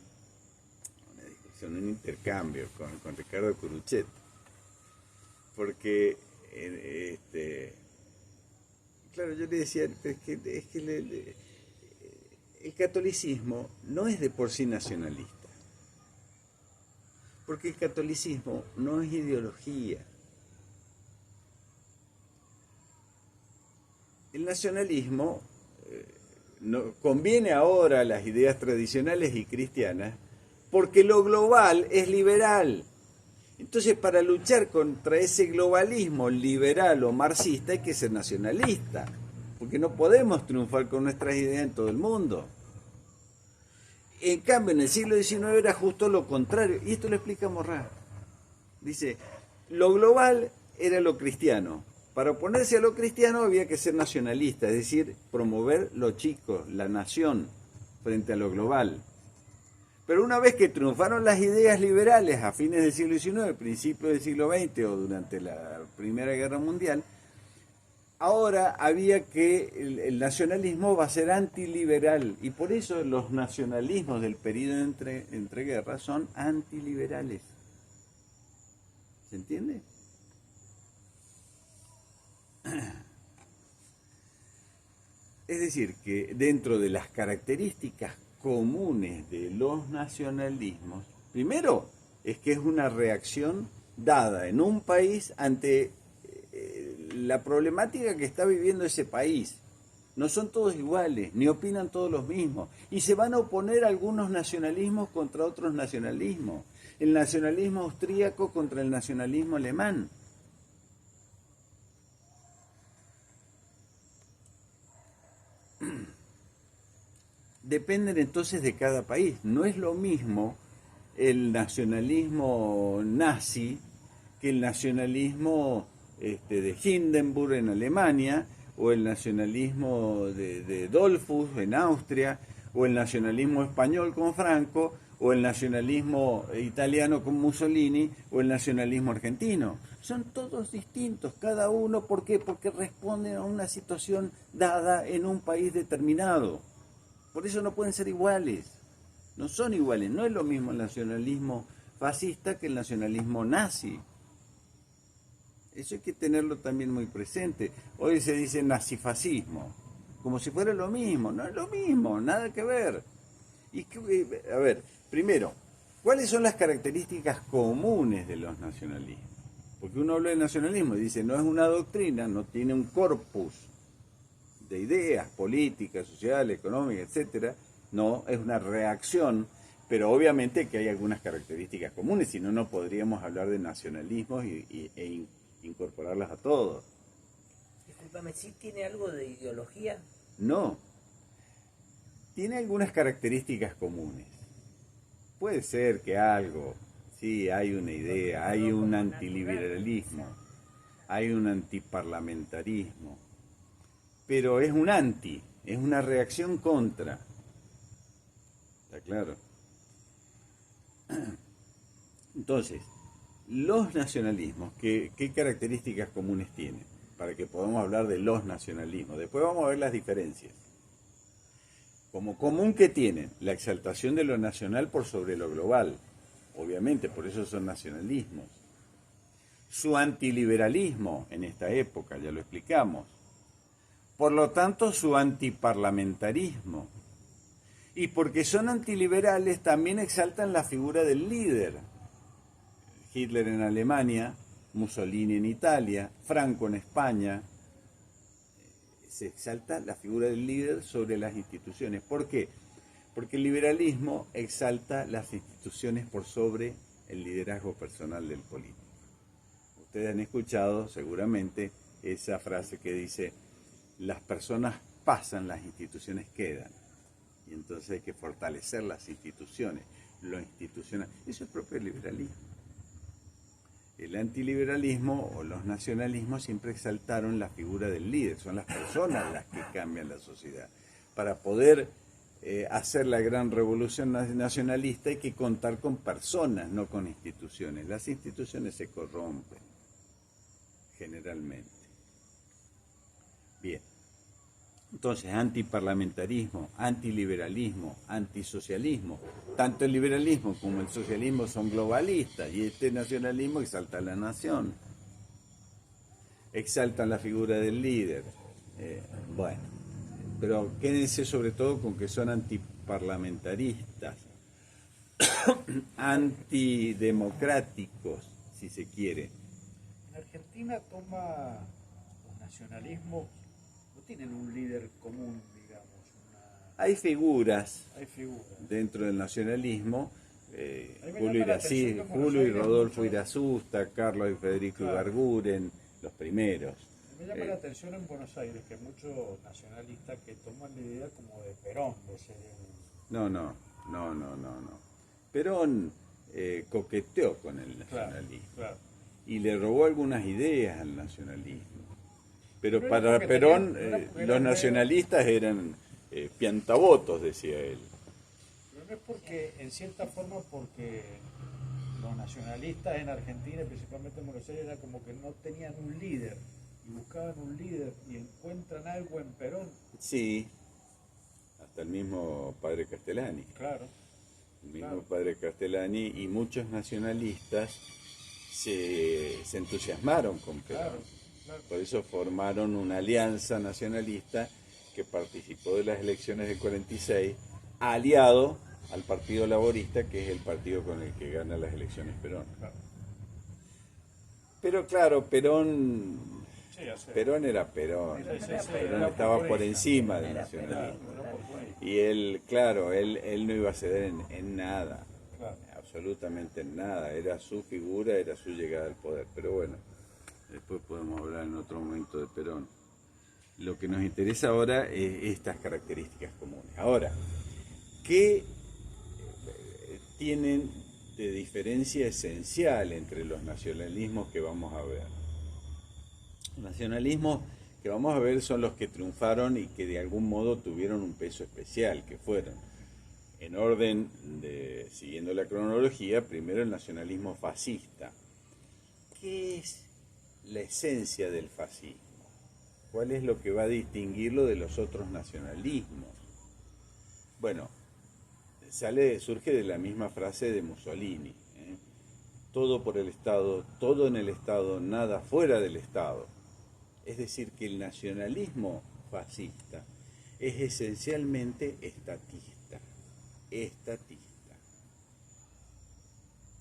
en un intercambio con Ricardo Curuchet, porque claro, yo le decía, es que el catolicismo no es de por sí nacionalista, porque el catolicismo no es ideología. El nacionalismo no, conviene ahora a las ideas tradicionales y cristianas porque lo global es liberal. Entonces, para luchar contra ese globalismo liberal o marxista hay que ser nacionalista, porque no podemos triunfar con nuestras ideas en todo el mundo. En cambio, en el siglo XIX era justo lo contrario, y esto lo explica Morrás. Dice, lo global era lo cristiano. Para oponerse a lo cristiano había que ser nacionalista, es decir, promover lo chico, la nación, frente a lo global. Pero una vez que triunfaron las ideas liberales a fines del siglo XIX, principios del siglo XX o durante la Primera Guerra Mundial, ahora había que el nacionalismo va a ser antiliberal, y por eso los nacionalismos del periodo entre guerras son antiliberales. ¿Se entiende? Es decir, que dentro de las características comunes de los nacionalismos, primero es que es una reacción dada en un país ante la problemática que está viviendo ese país. No son todos iguales, ni opinan todos los mismos, y se van a oponer algunos nacionalismos contra otros nacionalismos. El nacionalismo austríaco contra el nacionalismo alemán. Dependen entonces de cada país. No es lo mismo el nacionalismo nazi que el nacionalismo de Hindenburg en Alemania, o el nacionalismo de Dollfuss en Austria, o el nacionalismo español con Franco, o el nacionalismo italiano con Mussolini, o el nacionalismo argentino. Son todos distintos, cada uno. ¿Por qué? Porque responden a una situación dada en un país determinado. Por eso no pueden ser iguales. No son iguales. No es lo mismo el nacionalismo fascista que el nacionalismo nazi. Eso hay que tenerlo también muy presente. Hoy se dice nazifascismo, como si fuera lo mismo. No es lo mismo, nada que ver. Y a ver, primero, ¿cuáles son las características comunes de los nacionalismos? Porque uno habla de nacionalismo y dice, no es una doctrina, no tiene un corpus de ideas políticas, sociales, económicas, etcétera. No, es una reacción, pero obviamente que hay algunas características comunes, si no, no podríamos hablar de nacionalismos e incorporarlas a todos. Discúlpame, ¿sí tiene algo de ideología? No, tiene algunas características comunes. Puede ser que algo, sí, hay una idea, hay un antiliberalismo, hay un antiparlamentarismo, pero es un anti, es una reacción contra. ¿Está claro? Entonces, los nacionalismos, ¿qué características comunes tienen? Para que podamos hablar de los nacionalismos. Después vamos a ver las diferencias. Como común, que tienen la exaltación de lo nacional por sobre lo global. Obviamente, por eso son nacionalismos. Su antiliberalismo en esta época, ya lo explicamos. Por lo tanto, su antiparlamentarismo. Y porque son antiliberales, también exaltan la figura del líder. Hitler en Alemania, Mussolini en Italia, Franco en España. Se exalta la figura del líder sobre las instituciones. ¿Por qué? Porque el liberalismo exalta las instituciones por sobre el liderazgo personal del político. Ustedes han escuchado seguramente esa frase que dice, las personas pasan, las instituciones quedan. Y entonces hay que fortalecer las instituciones, lo institucional. Eso es propio del liberalismo. El antiliberalismo o los nacionalismos siempre exaltaron la figura del líder, son las personas las que cambian la sociedad. Para poder hacer la gran revolución nacionalista hay que contar con personas, no con instituciones. Las instituciones se corrompen, generalmente. Bien. Entonces, antiparlamentarismo, antiliberalismo, antisocialismo. Tanto el liberalismo como el socialismo son globalistas y este nacionalismo exalta a la nación. Exaltan la figura del líder. Bueno, pero quédense sobre todo con que son antiparlamentaristas, antidemocráticos, si se quiere. En Argentina los nacionalismos no tienen un líder común, digamos. Hay figuras Hay figuras. dentro del nacionalismo, me Julio, llama la atención que en Buenos Julio y Aires Rodolfo mucho- Irazusta, Carlos y Federico Claro. Ibarguren, los primeros. Me llama la atención en Buenos Aires que hay muchos nacionalistas que toman la idea como de Perón, de ser No. Perón coqueteó con el Claro, nacionalismo claro. y le robó algunas ideas al nacionalismo. Pero Pero era para porque Perón tenía- era porque los era nacionalistas eran piantavotos, decía él. Pero no es porque, en cierta forma, porque los nacionalistas en Argentina, principalmente en Buenos Aires, era como que no tenían un líder y buscaban un líder y encuentran algo en Perón. Sí, hasta el mismo padre Castellani. Claro. El mismo Claro. padre Castellani y muchos nacionalistas se entusiasmaron con Perón. Claro, claro. Por eso formaron una alianza nacionalista que participó de las elecciones del 46, aliado al Partido Laborista, que es el partido con el que gana las elecciones Perón. Claro. Pero claro, Perón Sí, ya sé. Perón era Perón. Sí, sí, sí, Perón era estaba por populista. encima del Era nacionalismo. Claro, era populista. Y él, claro, él no iba a ceder en nada. Claro. Absolutamente en nada, era su figura, era su llegada al poder. Pero bueno, después podemos hablar en otro momento de Perón. Lo que nos interesa ahora es estas características comunes. Ahora, ¿qué tienen de diferencia esencial entre los nacionalismos que vamos a ver? Los nacionalismos que vamos a ver son los que triunfaron y que de algún modo tuvieron un peso especial, que fueron, en orden de, siguiendo la cronología, primero el nacionalismo fascista. ¿Qué es la esencia del fascismo? ¿Cuál es lo que va a distinguirlo de los otros nacionalismos? Bueno, surge de la misma frase de Mussolini, ¿eh? Todo por el Estado, todo en el Estado, nada fuera del Estado. Es decir, que el nacionalismo fascista es esencialmente estatista.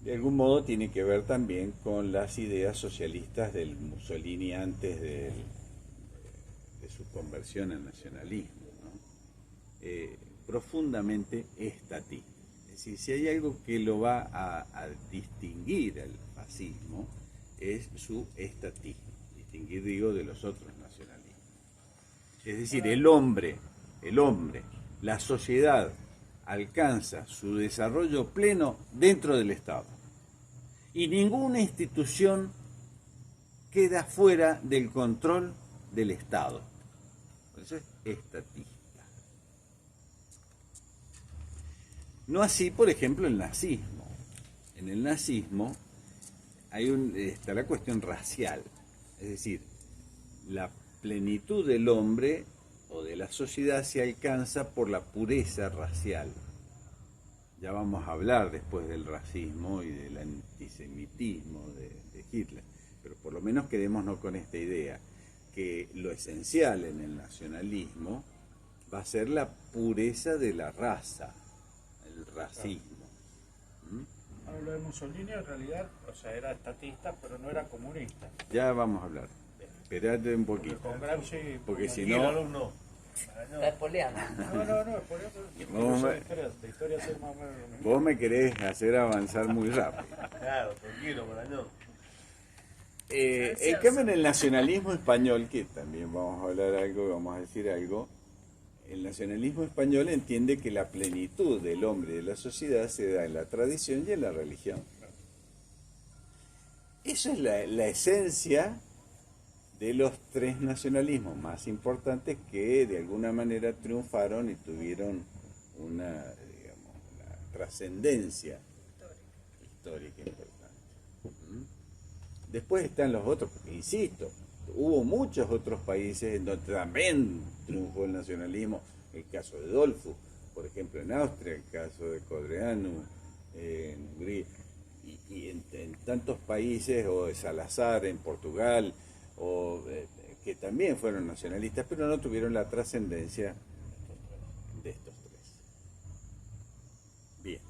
De algún modo tiene que ver también con las ideas socialistas del Mussolini antes de su conversión al nacionalismo, ¿no? Profundamente estatista. Es decir, si hay algo que lo va a distinguir al fascismo, es su estatismo. Distinguir, digo, de los otros nacionalismos. Es decir, el hombre, la sociedad alcanza su desarrollo pleno dentro del Estado. Y ninguna institución queda fuera del control del Estado. Por eso es estatista. No así, por ejemplo, el nazismo. En el nazismo está la cuestión racial. Es decir, la plenitud del hombre o de la sociedad se alcanza por la pureza racial. Ya vamos a hablar después del racismo y del antisemitismo de Hitler, pero por lo menos quedémonos con esta idea, que lo esencial en el nacionalismo va a ser la pureza de la raza, el racismo. Ahora, lo de Mussolini en realidad, o sea, era estatista, pero no era comunista. Ya vamos a hablar. Esperate un poquito. Con Gramsci, Porque si Tranquilo, no, alumno. Está espoleando. No, es por eso. Vamos a La ver. historia es más o menos lo mismo. vos me querés hacer avanzar muy rápido. Claro, tranquilo, Marañón. En cambio, en el nacionalismo español, que también vamos a hablar algo, vamos a decir algo, el nacionalismo español entiende que la plenitud del hombre y de la sociedad se da en la tradición y en la religión. Eso es la esencia de los tres nacionalismos más importantes que de alguna manera triunfaron y tuvieron una, digamos, una trascendencia histórica importante. Después están los otros, porque insisto, Hubo muchos otros países en donde también triunfó el nacionalismo, el caso de Dollfuss, por ejemplo en Austria, el caso de Codreanu en Hungría, y en tantos países, o de Salazar en Portugal, que también fueron nacionalistas, pero no tuvieron la trascendencia de estos tres. Bien.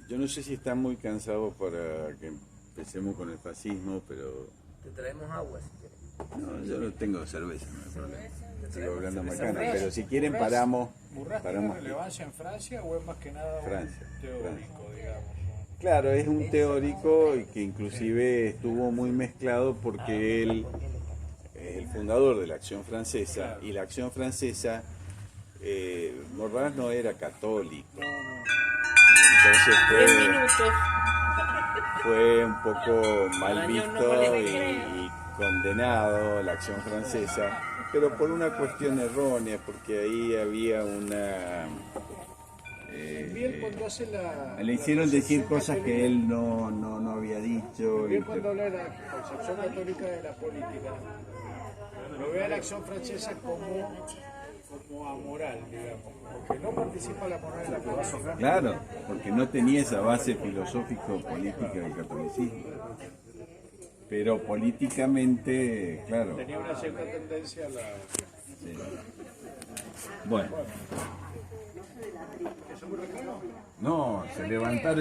Yo no sé si están muy cansados para que empecemos con el fascismo, pero... Te traemos agua si quieres. No, yo no tengo cerveza, no hay problema. Sigo hablando cerveza macana, fresca. pero si quieren paramos. ¿Murraz tiene relevancia en Francia o es más que nada Francia, teórico, digamos? Claro, es un teórico y que inclusive estuvo muy mezclado porque él es el fundador de la Acción Francesa, y la Acción Francesa, Murraz no era católico. Entonces 10 minutos. fue un poco mal Arañón, no visto molestes. y condenado la Acción Francesa, pero por una cuestión errónea, porque ahí había una... Bien cuando hace la... le hicieron decir cosas que él no había dicho. Bien cuando habla de la concepción católica de la política, lo ve a la Acción Francesa como amoral, digamos, porque no participa la moral en la política. Claro, porque no tenía esa base filosófico-política del catolicismo. Pero políticamente, claro. Tenía una cierta tendencia a la... Sí. Bueno. No, se levantaron.